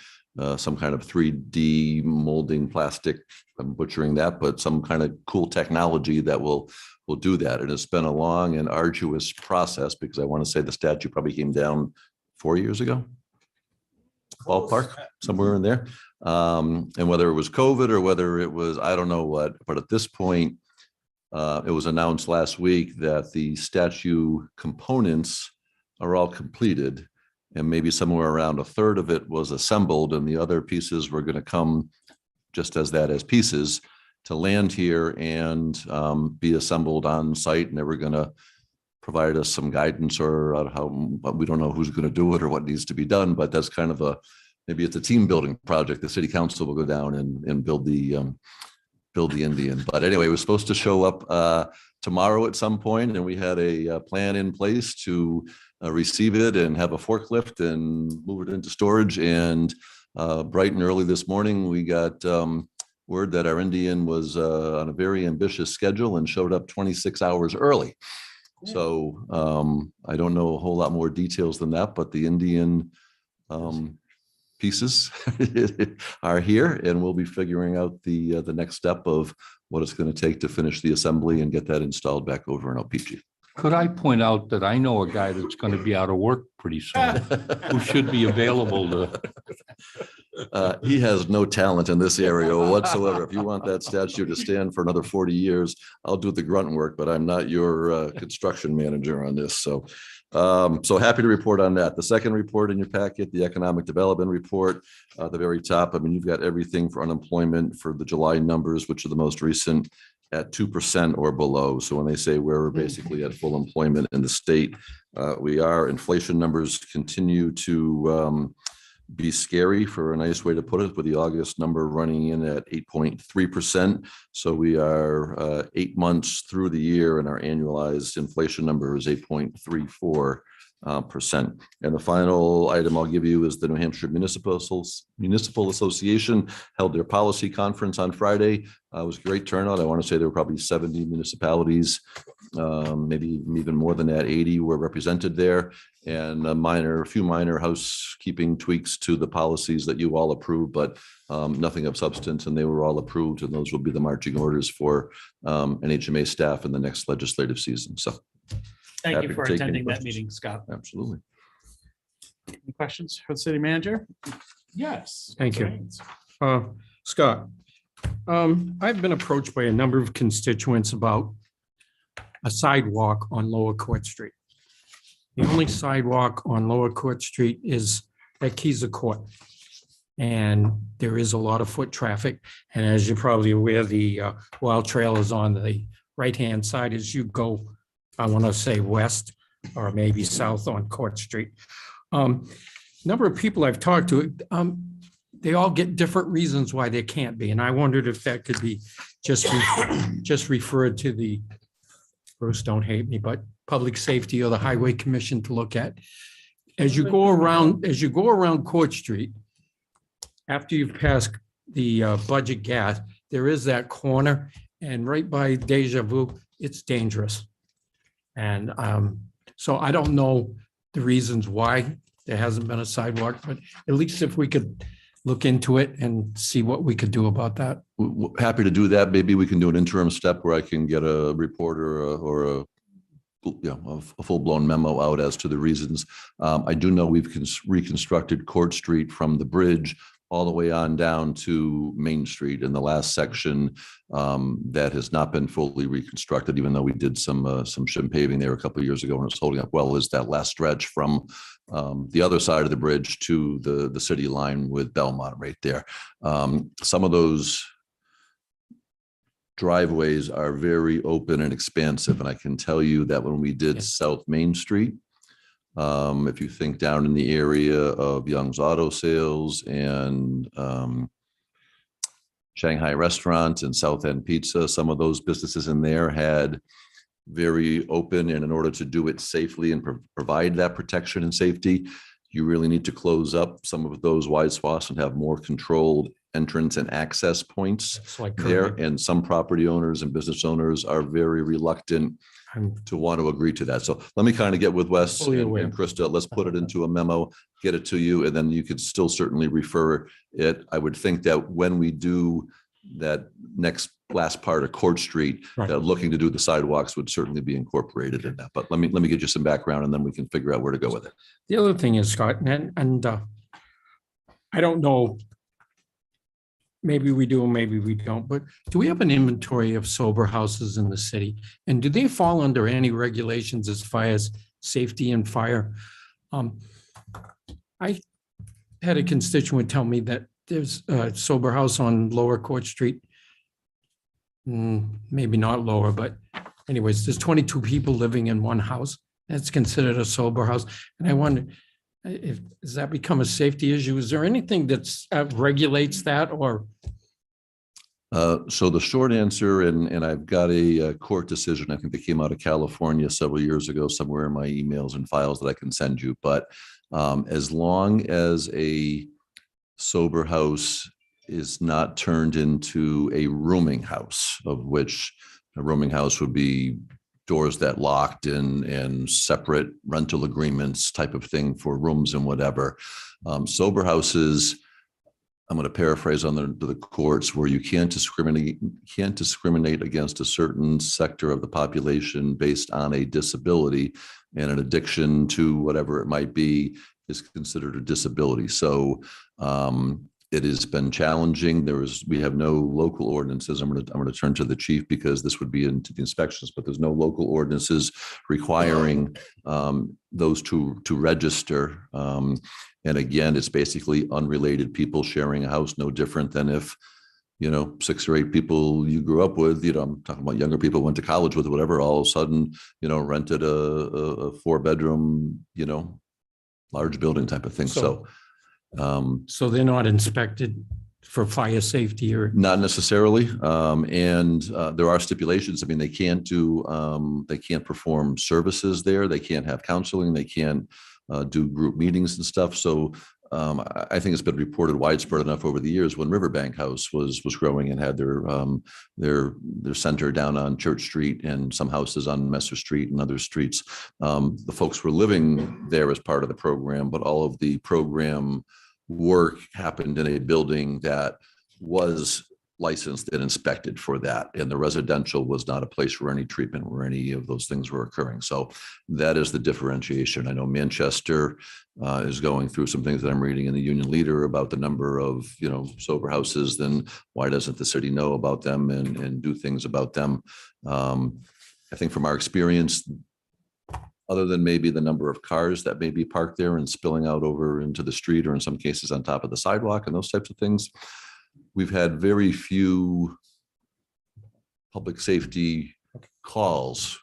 some kind of 3D molding plastic. I'm butchering that, but some kind of cool technology that will do that. And it's been a long and arduous process because I want to say the statue probably came down 4 years ago. Ballpark, somewhere in there. And whether it was COVID or whether it was, I don't know what, but at this point, it was announced last week that the statue components are all completed and maybe somewhere around a third of it was assembled and the other pieces were going to come just as pieces to land here and be assembled on site. And they were going to provide us some guidance or how, but we don't know who's going to do it or what needs to be done. But that's kind of maybe it's a team building project. The city council will go down and build the Indian. But anyway, it was supposed to show up tomorrow at some point, and we had a plan in place to receive it and have a forklift and move it into storage. And bright and early this morning, we got word that our Indian was on a very ambitious schedule and showed up 26 hours early. So I don't know a whole lot more details than that, but the Indian pieces are here, and we'll be figuring out the next step of what it's going to take to finish the assembly and get that installed back over in O-Pee-Chee. Could I point out that I know a guy that's going to be out of work pretty soon, who should be available to. He has no talent in this area whatsoever. If you want that statue to stand for another 40 years, I'll do the grunt work, but I'm not your construction manager on this. So happy to report on that. The second report in your packet, the economic development report, the very top. I mean, you've got everything for unemployment for the July numbers, which are the most recent, at 2% or below. So when they say we're basically at full employment in the state, we are. Inflation numbers continue to be scary, for a nice way to put it, with the August number running in at 8.3%. So we are 8 months through the year and our annualized inflation number is 8.34%. percent. And the final item I'll give you is the New Hampshire Municipal Association held their policy conference on Friday. It was a great turnout. I want to say there were probably 70 municipalities, maybe even more than that, 80 were represented there. And a few minor housekeeping tweaks to the policies that you all approved, but nothing of substance, and they were all approved. And those will be the marching orders for NHMA staff in the next legislative season. So Thank happy you to for take any attending that questions. meeting, Scott. absolutely. Any questions for the city manager? Yes. Thank you. Haynes. Scott, I've been approached by a number of constituents about a sidewalk on Lower Court Street. The only sidewalk on Lower Court Street is at Keyser Court. And there is a lot of foot traffic. And as you're probably aware, the Wild Trail is on the right-hand side as you go, I want to say west or maybe south on Court Street. Number of people I've talked to, they all get different reasons why they can't be. And I wondered if that could be just referred to the, Bruce, don't hate me, but Public Safety or the Highway Commission to look at. As you go around Court Street, after you've passed the Budget Gas, there is that corner, and right by Deja Vu, it's dangerous. And so I don't know the reasons why there hasn't been a sidewalk, but at least if we could look into it and see what we could do about that. Happy to do that. Maybe we can do an interim step where I can get a reporter or a full-blown memo out as to the reasons. I do know we've reconstructed Court Street from the bridge all the way on down to Main Street in the last section that has not been fully reconstructed, even though we did some shim paving there a couple of years ago and it's holding up well, is that last stretch from the other side of the bridge to the city line with Belmont right there. Some of those driveways are very open and expansive. And I can tell you that when we did South Main Street, if you think down in the area of Young's Auto Sales and Shanghai Restaurant and South End Pizza, some of those businesses in there had very open, and in order to do it safely and provide that protection and safety, you really need to close up some of those wide swaths and have more controlled entrance and access points there. And some property owners and business owners are very reluctant to want to agree to that. So let me kind of get with Wes and Krista. Let's put it into a memo, get it to you, and then you could still certainly refer it. I would think that when we do that last part of Court Street, that looking to do the sidewalks would certainly be incorporated in that. But let me get you some background and then we can figure out where to go with it. The other thing is, Scott, and I don't know, maybe we do, maybe we don't, but do we have an inventory of sober houses in the city? And do they fall under any regulations as far as safety and fire? I had a constituent tell me that there's a sober house on Lower Court Street. Maybe not lower, but anyways, there's 22 people living in one house. That's considered a sober house. And I wonder, does that become a safety issue? Is there anything that's regulates that or? So the short answer, and I've got a court decision, I think that came out of California several years ago, somewhere in my emails and files that I can send you. But as long as a sober house is not turned into a rooming house, of which a rooming house would be doors that locked and separate rental agreements type of thing for rooms and whatever. Sober houses, I'm going to paraphrase on the courts, where you can't discriminate against a certain sector of the population based on a disability, and an addiction to whatever it might be is considered a disability. So it has been challenging. We have no local ordinances. I'm going to turn to the chief because this would be into the inspections, but there's no local ordinances requiring those to register. And again, it's basically unrelated people sharing a house, no different than if, 6 or 8 people you grew up with, I'm talking about younger people, went to college with, whatever, all of a sudden, rented a 4-bedroom, large building type of thing. So they're not inspected for fire safety or? Not necessarily. And there are stipulations. I mean, they can't perform services there. They can't have counseling. They can't do group meetings and stuff. So I think it's been reported widespread enough over the years when Riverbank House was growing and had their center down on Church Street and some houses on Messer Street and other streets. The folks were living there as part of the program, but all of the program work happened in a building that was licensed and inspected for that. And the residential was not a place where any treatment or any of those things were occurring. So that is the differentiation. I know Manchester is going through some things that I'm reading in the Union Leader about the number of, sober houses. Then why doesn't the city know about them and do things about them? I think from our experience, other than maybe the number of cars that may be parked there and spilling out over into the street, or in some cases on top of the sidewalk and those types of things, we've had very few public safety calls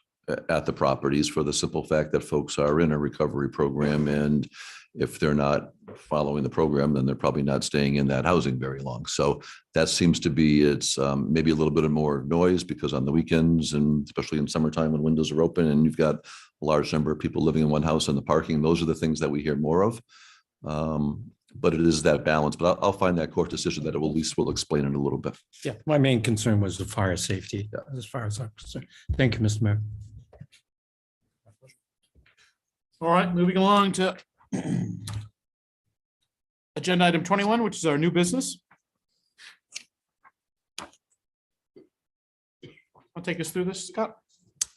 at the properties for the simple fact that folks are in a recovery program. And if they're not following the program, then they're probably not staying in that housing very long. So that seems to be, it's maybe a little bit of more noise because on the weekends and especially in summertime when windows are open and you've got a large number of people living in one house and the parking, those are the things that we hear more of. But it is that balance, but I'll find that court decision that at least will explain it a little bit. Yeah, my main concern was the fire safety, as far as I'm concerned. Thank you, Mr. Mayor. All right, moving along to agenda item 21, which is our new business. I'll take us through this, Scott.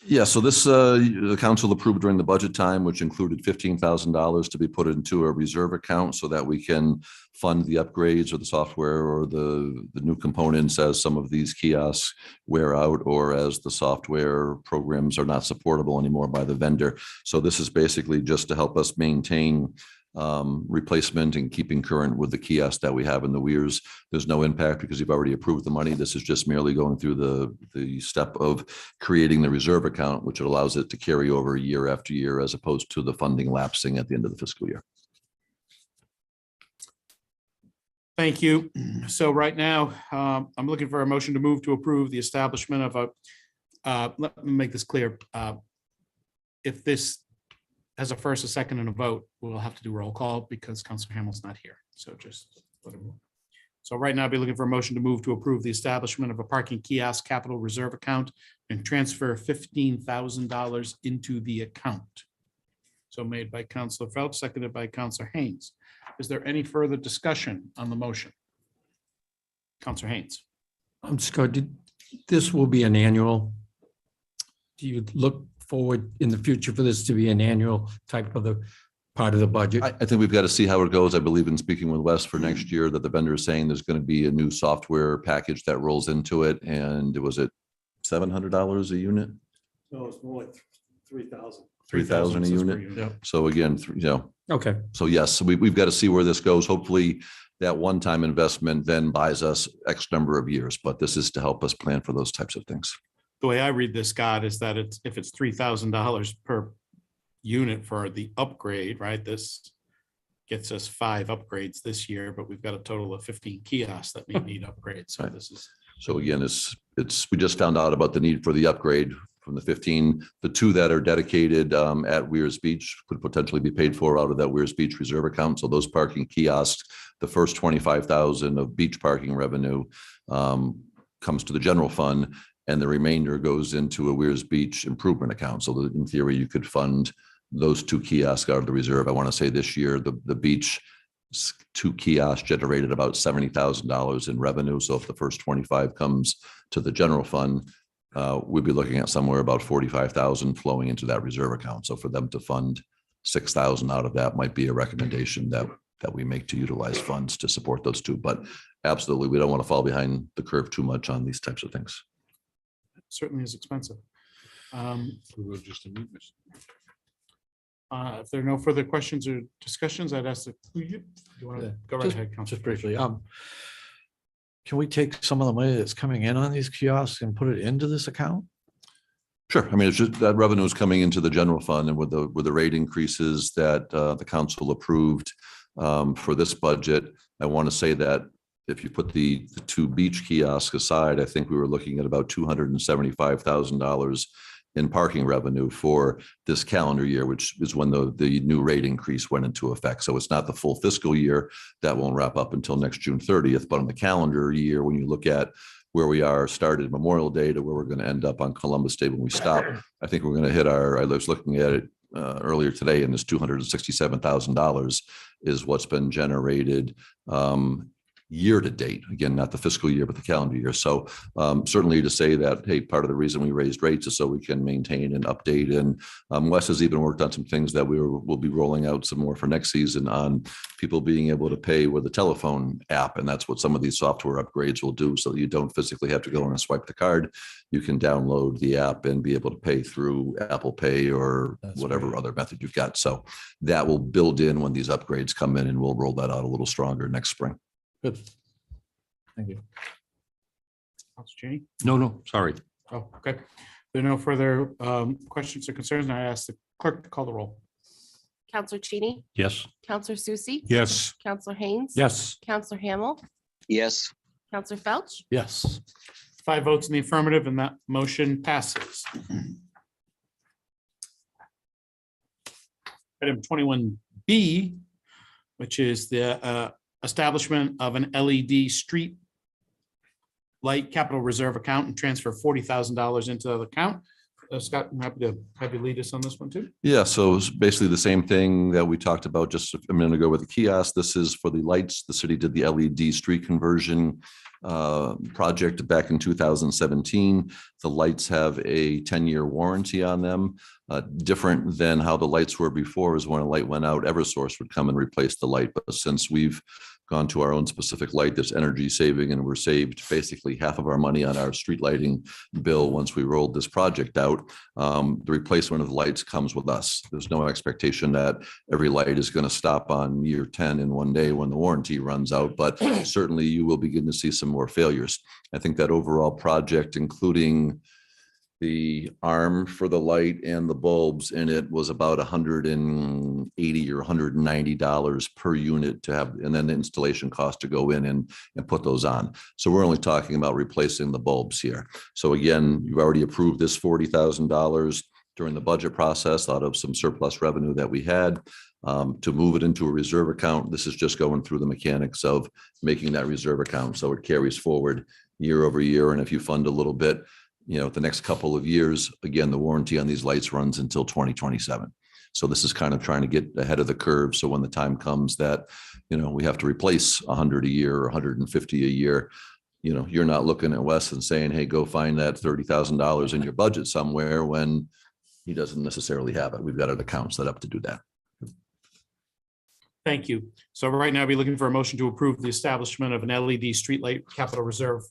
Yeah, so this, the council approved during the budget time, which included $15,000 to be put into a reserve account so that we can fund the upgrades or the software or the new components as some of these kiosks wear out or as the software programs are not supportable anymore by the vendor. So this is basically just to help us maintain replacement and keeping current with the kiosks that we have in the weirs. There's no impact because you've already approved the money. This is just merely going through the step of creating the reserve account, which allows it to carry over year after year as opposed to the funding lapsing at the end of the fiscal year. Thank you. So right now, I'm looking for a motion to move to approve the establishment of let me make this clear. If this has a first, a second, and a vote, we'll have to do roll call because Councilor Hamill's not here. So just let him. So right now, I'll be looking for a motion to move to approve the establishment of a parking kiosk capital reserve account and transfer $15,000 into the account. So made by Councilor Phelps, seconded by Councilor Haynes. Is there any further discussion on the motion? Councilor Haynes. Scott, this will be an annual. Do you look forward in the future for this to be an annual type of the part of the budget? I think we've got to see how it goes. I believe in speaking with Wes for next year that the vendor is saying there's going to be a new software package that rolls into it. And was it $700 a unit? No, it's more like 3,000. 3,000 a unit. So again, Okay. So yes, we've got to see where this goes. Hopefully that one-time investment then buys us X number of years, but this is to help us plan for those types of things. The way I read this, Scott, is that if it's $3,000 per unit for the upgrade, right? This gets us 5 upgrades this year, but we've got a total of 15 kiosks that may need upgrades. So Right. this is. So again, we just found out about the need for the upgrade from the 15. The 2 that are dedicated at Weirs Beach could potentially be paid for out of that Weirs Beach reserve account. So those parking kiosks, the first $25,000 of beach parking revenue comes to the general fund, and the remainder goes into a Weirs Beach improvement account. So that in theory, you could fund those 2 kiosks out of the reserve. I want to say this year, the beach 2 kiosks generated about $70,000 in revenue. So if the first 25 comes to the general fund, we'd be looking at somewhere about 45,000 flowing into that reserve account. So for them to fund 6,000 out of that might be a recommendation that we make to utilize funds to support those 2. But absolutely, we don't want to fall behind the curve too much on these types of things. Certainly is expensive. If there are no further questions or discussions, I'd ask you want to go right ahead, Councilor. Just briefly, can we take some of the money that's coming in on these kiosks and put it into this account? Sure. I mean, it's just that revenue is coming into the general fund, and with the rate increases that the council approved for this budget, I want to say that if you put the two beach kiosks aside, I think we were looking at about $275,000 in parking revenue for this calendar year, which is when the new rate increase went into effect. So it's not the full fiscal year. That won't wrap up until next June 30th. But on the calendar year, when you look at where we are started Memorial Day to where we're going to end up on Columbus Day when we stop, I think we're going to hit I was looking at it earlier today, and this $267,000 is what's been generated year to date. Again, not the fiscal year, but the calendar year. So certainly to say that, hey, part of the reason we raised rates is so we can maintain and update. And Wes has even worked on some things that we'll be rolling out some more for next season on people being able to pay with a telephone app. And that's what some of these software upgrades will do, so that you don't physically have to go in and swipe the card. You can download the app and be able to pay through Apple Pay or whatever other method you've got. So that will build in when these upgrades come in, and we'll roll that out a little stronger next spring. Good. Thank you. Councilor Cheney? No, sorry. Oh, okay. There are no further questions or concerns. And I ask the clerk to call the roll. Counselor Cheney, Yes. Counselor Susie, Yes. Counselor Haynes. Yes. Counselor Hamel, Yes. Counselor Felch, Yes. 5 votes in the affirmative, and that motion passes. Item 21B, which is the establishment of an LED street light capital reserve account and transfer $40,000 into the account. Scott, I'm happy to have you lead us on this one too. Yeah, so it's basically the same thing that we talked about just a minute ago with the kiosk. This is for the lights. The city did the LED street conversion project back in 2017. The lights have a 10-year warranty on them. Different than how the lights were before, is when a light went out, Eversource would come and replace the light. But since we've gone to our own specific light, that's energy saving, and we're saved basically half of our money on our street lighting bill once we rolled this project out. The replacement of the lights comes with us. There's no expectation that every light is going to stop on year 10 in one day when the warranty runs out, but certainly you will begin to see some more failures. I think that overall project, including the arm for the light and the bulbs in it, was about $180 or $190 per unit to have, and then the installation cost to go in and put those on. So we're only talking about replacing the bulbs here. So again, you've already approved this $40,000 during the budget process out of some surplus revenue that we had. To move it into a reserve account, this is just going through the mechanics of making that reserve account so it carries forward year over year. And if you fund a little bit, the next couple of years, again, the warranty on these lights runs until 2027. So this is kind of trying to get ahead of the curve. So when the time comes that, we have to replace 100 a year or 150 a year, you're not looking at Wes and saying, hey, go find that $30,000 in your budget somewhere, when he doesn't necessarily have it. We've got an account set up to do that. Thank you. So right now, I'll be looking for a motion to approve the establishment of an LED streetlight capital reserve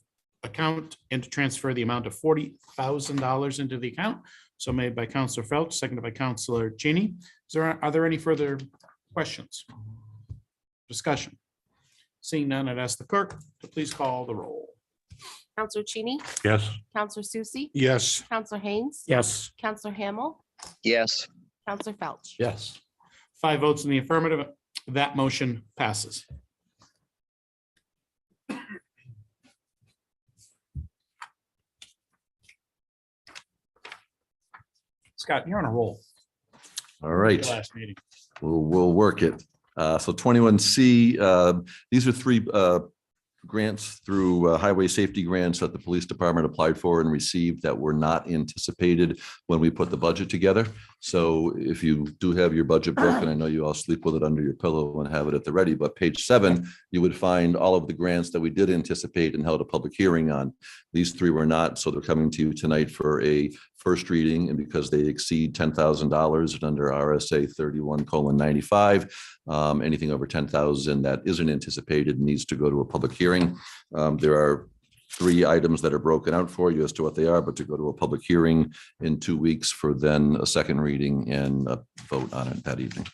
account and to transfer the amount of $40,000 into the account. So made by Counselor Felch, seconded by Counselor Cheney. Are there any further questions? Discussion? Seeing none, I'd ask the clerk to please call the roll. Counselor Cheney, Yes. Counselor Susie, Yes. Counselor Haynes. Yes. Counselor Hamel, Yes. Counselor Felch. Yes. 5 votes in the affirmative. That motion passes. Scott, you're on a roll. All right. Last meeting. We'll work it. So 21C, these are 3 grants through highway safety grants that the police department applied for and received that were not anticipated when we put the budget together. So if you do have your budget book, and I know you all sleep with it under your pillow and have it at the ready, but page 7, you would find all of the grants that we did anticipate and held a public hearing on. These 3 were not, so they're coming to you tonight for a first reading, and because they exceed $10,000 and under RSA 31:95, anything over 10,000 that isn't anticipated needs to go to a public hearing. There are 3 items that are broken out for you as to what they are, but to go to a public hearing in 2 weeks for then a second reading and a vote on it that evening.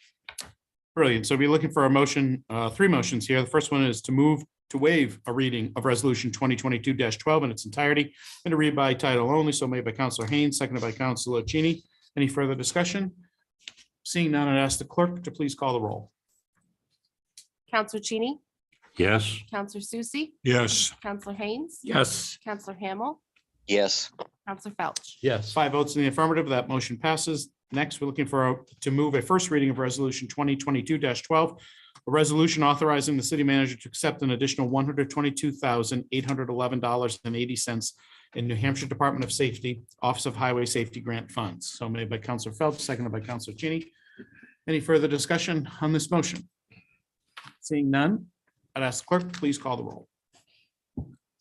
Brilliant. So we're looking for a motion, 3 motions here. The first one is to move to waive a reading of resolution 2022-12 in its entirety and to read by title only. So made by Counselor Haynes, seconded by Counselor Cheney. Any further discussion? Seeing none, I'd ask the clerk to please call the roll. Counselor Cheney, Yes. Counselor Susie, Yes. Counselor Haynes, Yes. Counselor Hamel, yes, Counselor Felch. Yes. 5 votes in the affirmative, that motion passes. Next, we're looking to move a first reading of resolution 2022-12, a resolution authorizing the city manager to accept an additional $122,811.80 in New Hampshire Department of Safety, Office of Highway Safety Grant Funds. So made by Counselor Phelps, seconded by Counselor Cheney. Any further discussion on this motion? Seeing none, I'd ask the clerk, please call the roll.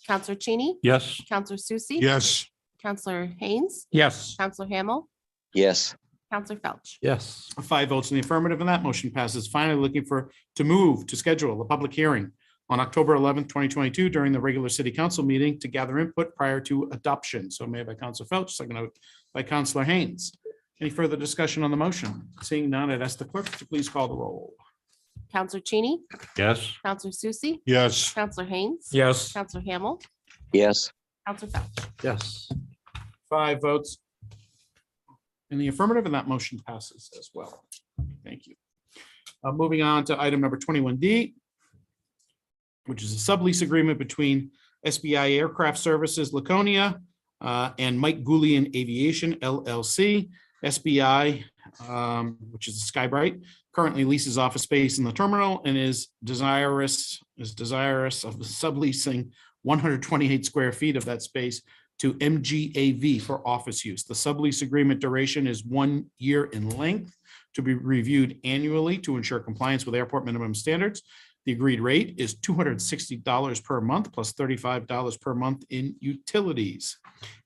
Counselor Cheney, Yes. Counselor Susie. Yes. Counselor Haynes, Yes. Counselor Hamel, yes, Counselor Felch. Yes. 5 votes in the affirmative, and that motion passes. Finally, looking to move to schedule a public hearing on October 11th, 2022, during the regular city council meeting to gather input prior to adoption. So made by Counselor Felch, seconded by Counselor Haynes. Any further discussion on the motion? Seeing none, I'd ask the clerk to please call the roll. Counselor Cheney, Yes. Counselor Susie, Yes. Counselor Haynes. Yes. Counselor Hamel, yes, Counselor Felch. Yes. 5 votes in the affirmative, and that motion passes as well. Thank you. Moving on to item number 21D, which is a sublease agreement between SBI Aircraft Services Laconia and Mike Goulian Aviation LLC. SBI, which is Skybright, currently leases office space in the terminal and is desirous of subleasing 128 square feet of that space to MGAV for office use. The sublease agreement duration is 1 year in length, to be reviewed annually to ensure compliance with airport minimum standards. The agreed rate is $260 per month plus $35 per month in utilities.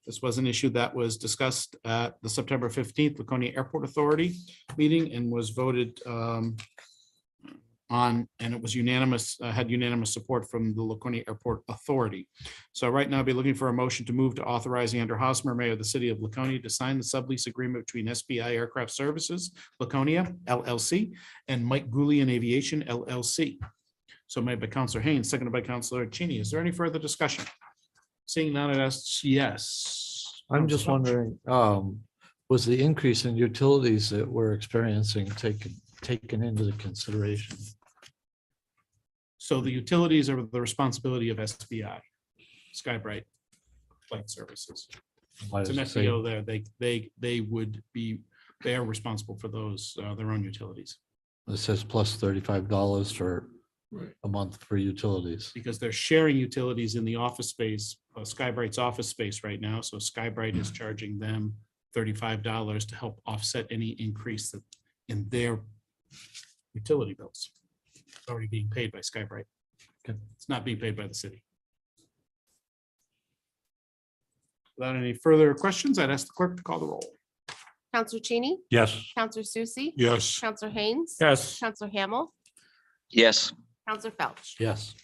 This was an issue that was discussed at the September 15th Laconia Airport Authority meeting and was voted on, and it was unanimous, had unanimous support from the Laconia Airport Authority. So right now, I'll be looking for a motion to move to authorizing Andrew Hosmer, Mayor of the City of Laconia, to sign the sublease agreement between SBI Aircraft Services Laconia LLC and Mike Goulian Aviation LLC. So made by Counselor Haynes, seconded by Counselor Cheney. Is there any further discussion? Seeing none, it asks yes. I'm just wondering, was the increase in utilities that we're experiencing taken into the consideration? So the utilities are the responsibility of SBI, Skybright Flight Services. Why It's an does it say- SEO there. They are responsible for those, their own utilities, It says plus $35 for a month for utilities. because they're sharing utilities in the office space, Skybright's office space right now. So Skybright is charging them $35 to help offset any increase in their utility bills. It's already being paid by Skybright. Okay. It's not being paid by the city. Without any further questions, I'd ask the clerk to call the roll. Counselor Cheney, Yes. Counselor Susie, Yes. Counselor Haynes. Yes. Counselor Hamel, yes, Counselor Felch. Yes.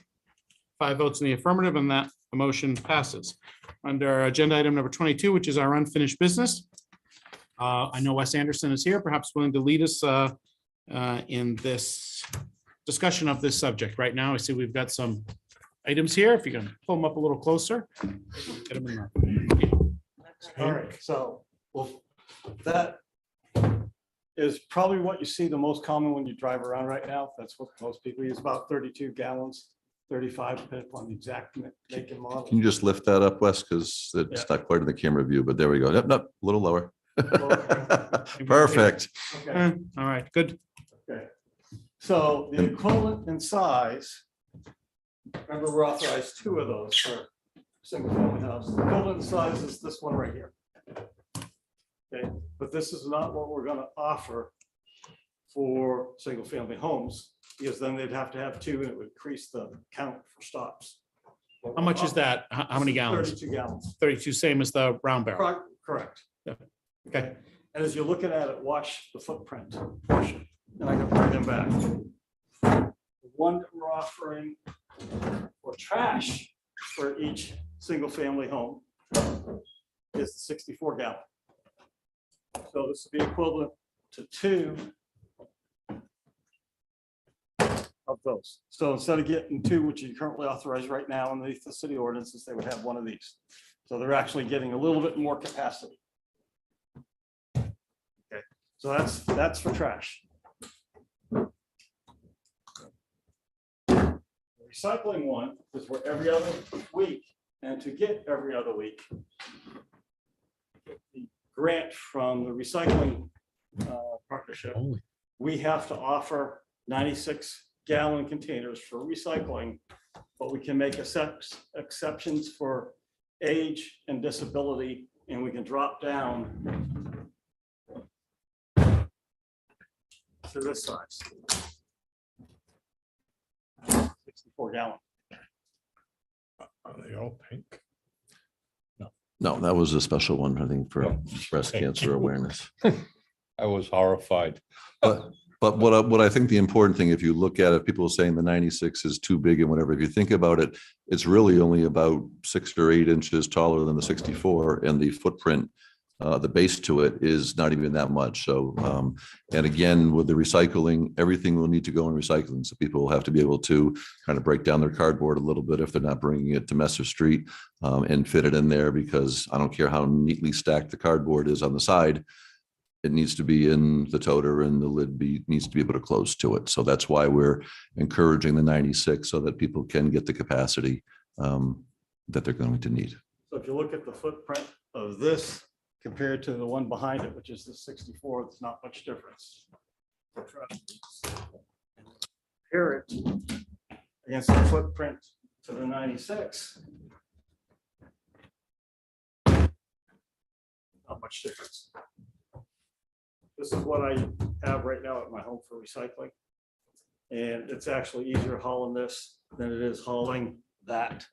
5 votes in the affirmative, and that motion passes. Under agenda item number 22, which is our unfinished business. I know Wes Anderson is here, perhaps willing to lead us in this discussion of this subject. Right now, I see we've got some items here. If you can pull them up a little closer. Get them in there. All right, so, well, that is probably what you see the most common when you drive around right now. That's what most people use, about 32 gallons, 35, depending upon the exact make and model. Can you just lift that up, Wes? Because it's not quite in the camera view, but there we go. Nope, nope, a little lower. Perfect. Okay. All right, good. Okay, so the equivalent in size, remember we're authorized 2 of those for single family house. The equivalent in size is this one right here. Okay, but this is not what we're gonna offer for single family homes, because then they'd have to have 2 and it would increase the count for stops. How much is that? How many gallons? 32 gallons. 32, same as the round barrel. Correct. Okay. And as you're looking at it, watch the footprint portion, and I can bring them back. The one that we're offering for trash for each single family home is 64 gallon. So this would be equivalent to 2 of those. So instead of getting 2, which you currently authorize right now underneath the city ordinances, they would have 1 of these. So they're actually getting a little bit more capacity. Okay, so that's for trash. Recycling one is where every other week, and to get every other week, the grant from the recycling partnership, we have to offer 96-gallon containers for recycling, but we can make exceptions for age and disability, and we can drop down to this size. 64 gallon. Are they all pink? No, that was a special one, I think, for No. breast Thank cancer you. awareness. I was horrified. But what I think the important thing, if you look at it, people are saying the 96 is too big and whatever. If you think about it, it's really only about 6 or 8 inches taller than the 64, and the footprint, the base to it is not even that much. So, and again, with the recycling, everything will need to go in recycling. So people will have to be able to kind of break down their cardboard a little bit if they're not bringing it to Messer Street, and fit it in there, because I don't care how neatly stacked the cardboard is on the side. It needs to be in the toter, and the lid needs to be able to close to it. So that's why we're encouraging the 96, so that people can get the capacity that they're going to need. So if you look at the footprint of this compared to the one behind it, which is the 64, there's not much difference. Compare it against the footprint to the 96. Not much difference. This is what I have right now at my home for recycling. And it's actually easier hauling this than it is hauling that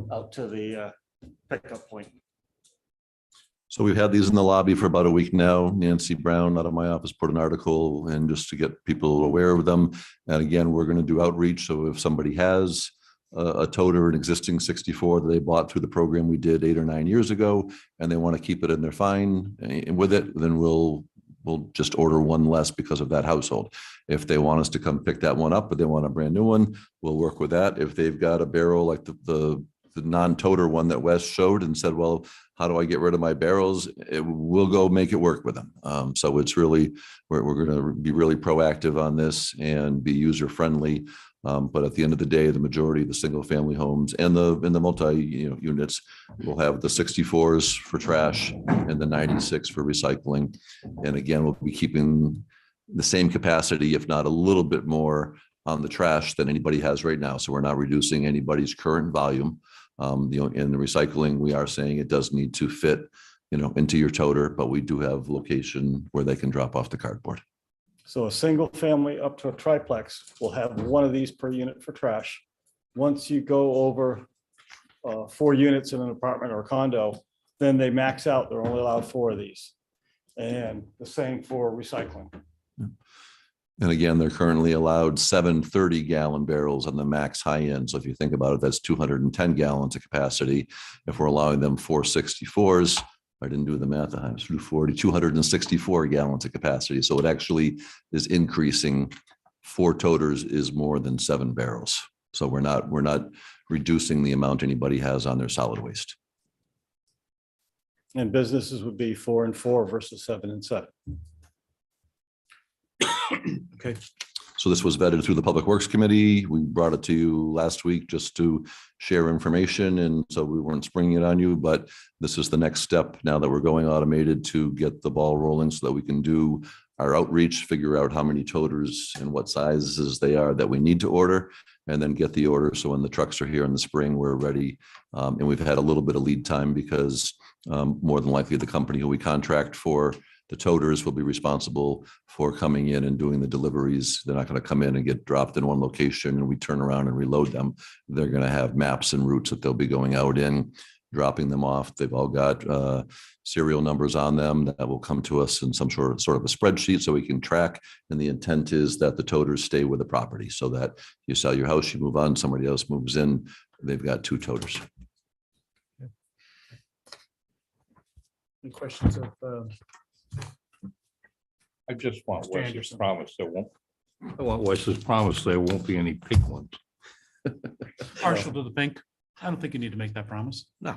out to the pickup point. So we've had these in the lobby for about a week now. Nancy Brown out of my office put an article in just to get people aware of them. And again, we're going to do outreach. So if somebody has a toter, an existing 64 that they bought through the program we did 8 or 9 years ago, and they want to keep it in their fine and with it, then we'll just order one less because of that household. If they want us to come pick that one up, but they want a brand new one, we'll work with that. If they've got a barrel like the non-toter one that Wes showed and said, well, how do I get rid of my barrels? We'll go make it work with them. So it's really, we're going to be really proactive on this and be user-friendly. But at the end of the day, the majority of the single-family homes and the multi units will have the 64s for trash and the 96 for recycling. And again, we'll be keeping the same capacity, if not a little bit more, on the trash than anybody has right now. So we're not reducing anybody's current volume. In the recycling, we are saying it does need to fit, into your toter, but we do have location where they can drop off the cardboard. So a single family up to a triplex will have one of these per unit for trash. Once you go over 4 units in an apartment or a condo, then they max out. They're only allowed 4 of these. And the same for recycling. And again, they're currently allowed 7 30-gallon barrels on the max high end. So if you think about it, that's 210 gallons of capacity. If we're allowing them 4 64s, I didn't do the math, I was 264 gallons of capacity. So it actually is increasing. 4 toters is more than 7 barrels. So we're not reducing the amount anybody has on their solid waste. And businesses would be 4 and 4 versus 7 and 7. Okay. So this was vetted through the Public Works Committee. We brought it to you last week just to share information. And so we weren't springing it on you, but this is the next step now that we're going automated to get the ball rolling so that we can do our outreach, figure out how many toters and what sizes they are that we need to order, and then get the order. So when the trucks are here in the spring, we're ready. And we've had a little bit of lead time because more than likely the company who we contract for the toters will be responsible for coming in and doing the deliveries. They're not going to come in and get dropped in one location and we turn around and reload them. They're going to have maps and routes that they'll be going out in, dropping them off. They've all got serial numbers on them that will come to us in some sort of a spreadsheet so we can track. And the intent is that the toters stay with the property so that you sell your house, you move on, somebody else moves in, they've got 2 toters. Any questions of I just want Mr. Wes's Anderson. promise there won't be any pink ones. partial to the pink? I don't think you need to make that promise. No.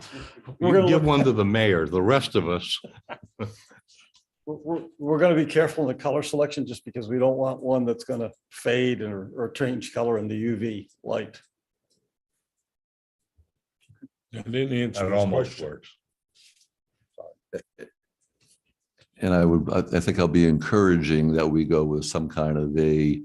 You can give one to the mayor, the rest of us. We're going to be careful in the color selection just because we don't want one that's going to fade or change color in the UV light. That almost works. And I think I'll be encouraging that we go with some kind of a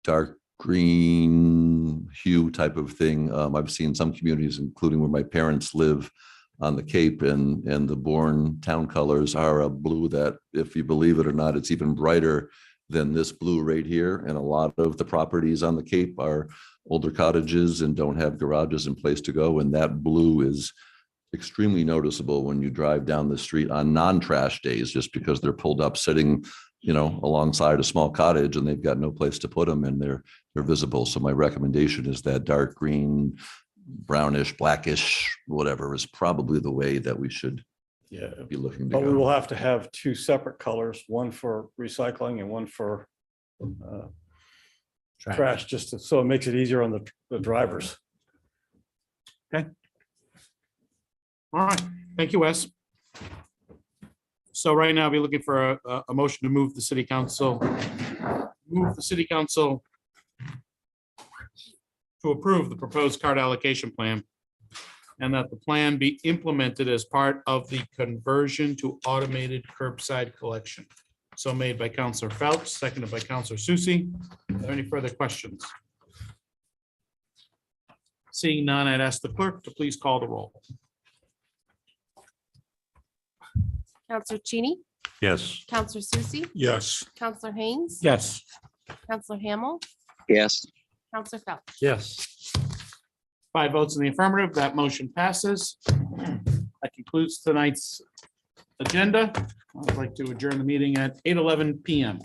dark green hue type of thing. I've seen some communities, including where my parents live on the Cape, and the Bourne town colors are a blue that, if you believe it or not, it's even brighter than this blue right here. And a lot of the properties on the Cape are older cottages and don't have garages and place to go. And that blue is extremely noticeable when you drive down the street on non-trash days, just because they're pulled up sitting, alongside a small cottage and they've got no place to put them, and they're visible. So my recommendation is that dark green, brownish, blackish, whatever is probably the way that we should Yeah, be looking to but we go. will have to have two separate colors, one for recycling and one for trash, so it makes it easier on the drivers. All right, thank you, Wes. So right now, I'll be looking for a motion to move the city council to approve the proposed card allocation plan, and that the plan be implemented as part of the conversion to automated curbside collection. So made by Counselor Felch, seconded by Counselor Susie. Are there any further questions? Seeing none, I'd ask the clerk to please call the roll. Counselor Cheney, Yes. Counselor Susie, Yes. Counselor Haynes, Yes. Counselor Hamel, Yes. Counselor Felch. Yes. 5 votes in the affirmative, that motion passes. That concludes tonight's agenda. I'd like to adjourn the meeting at 8:11 PM.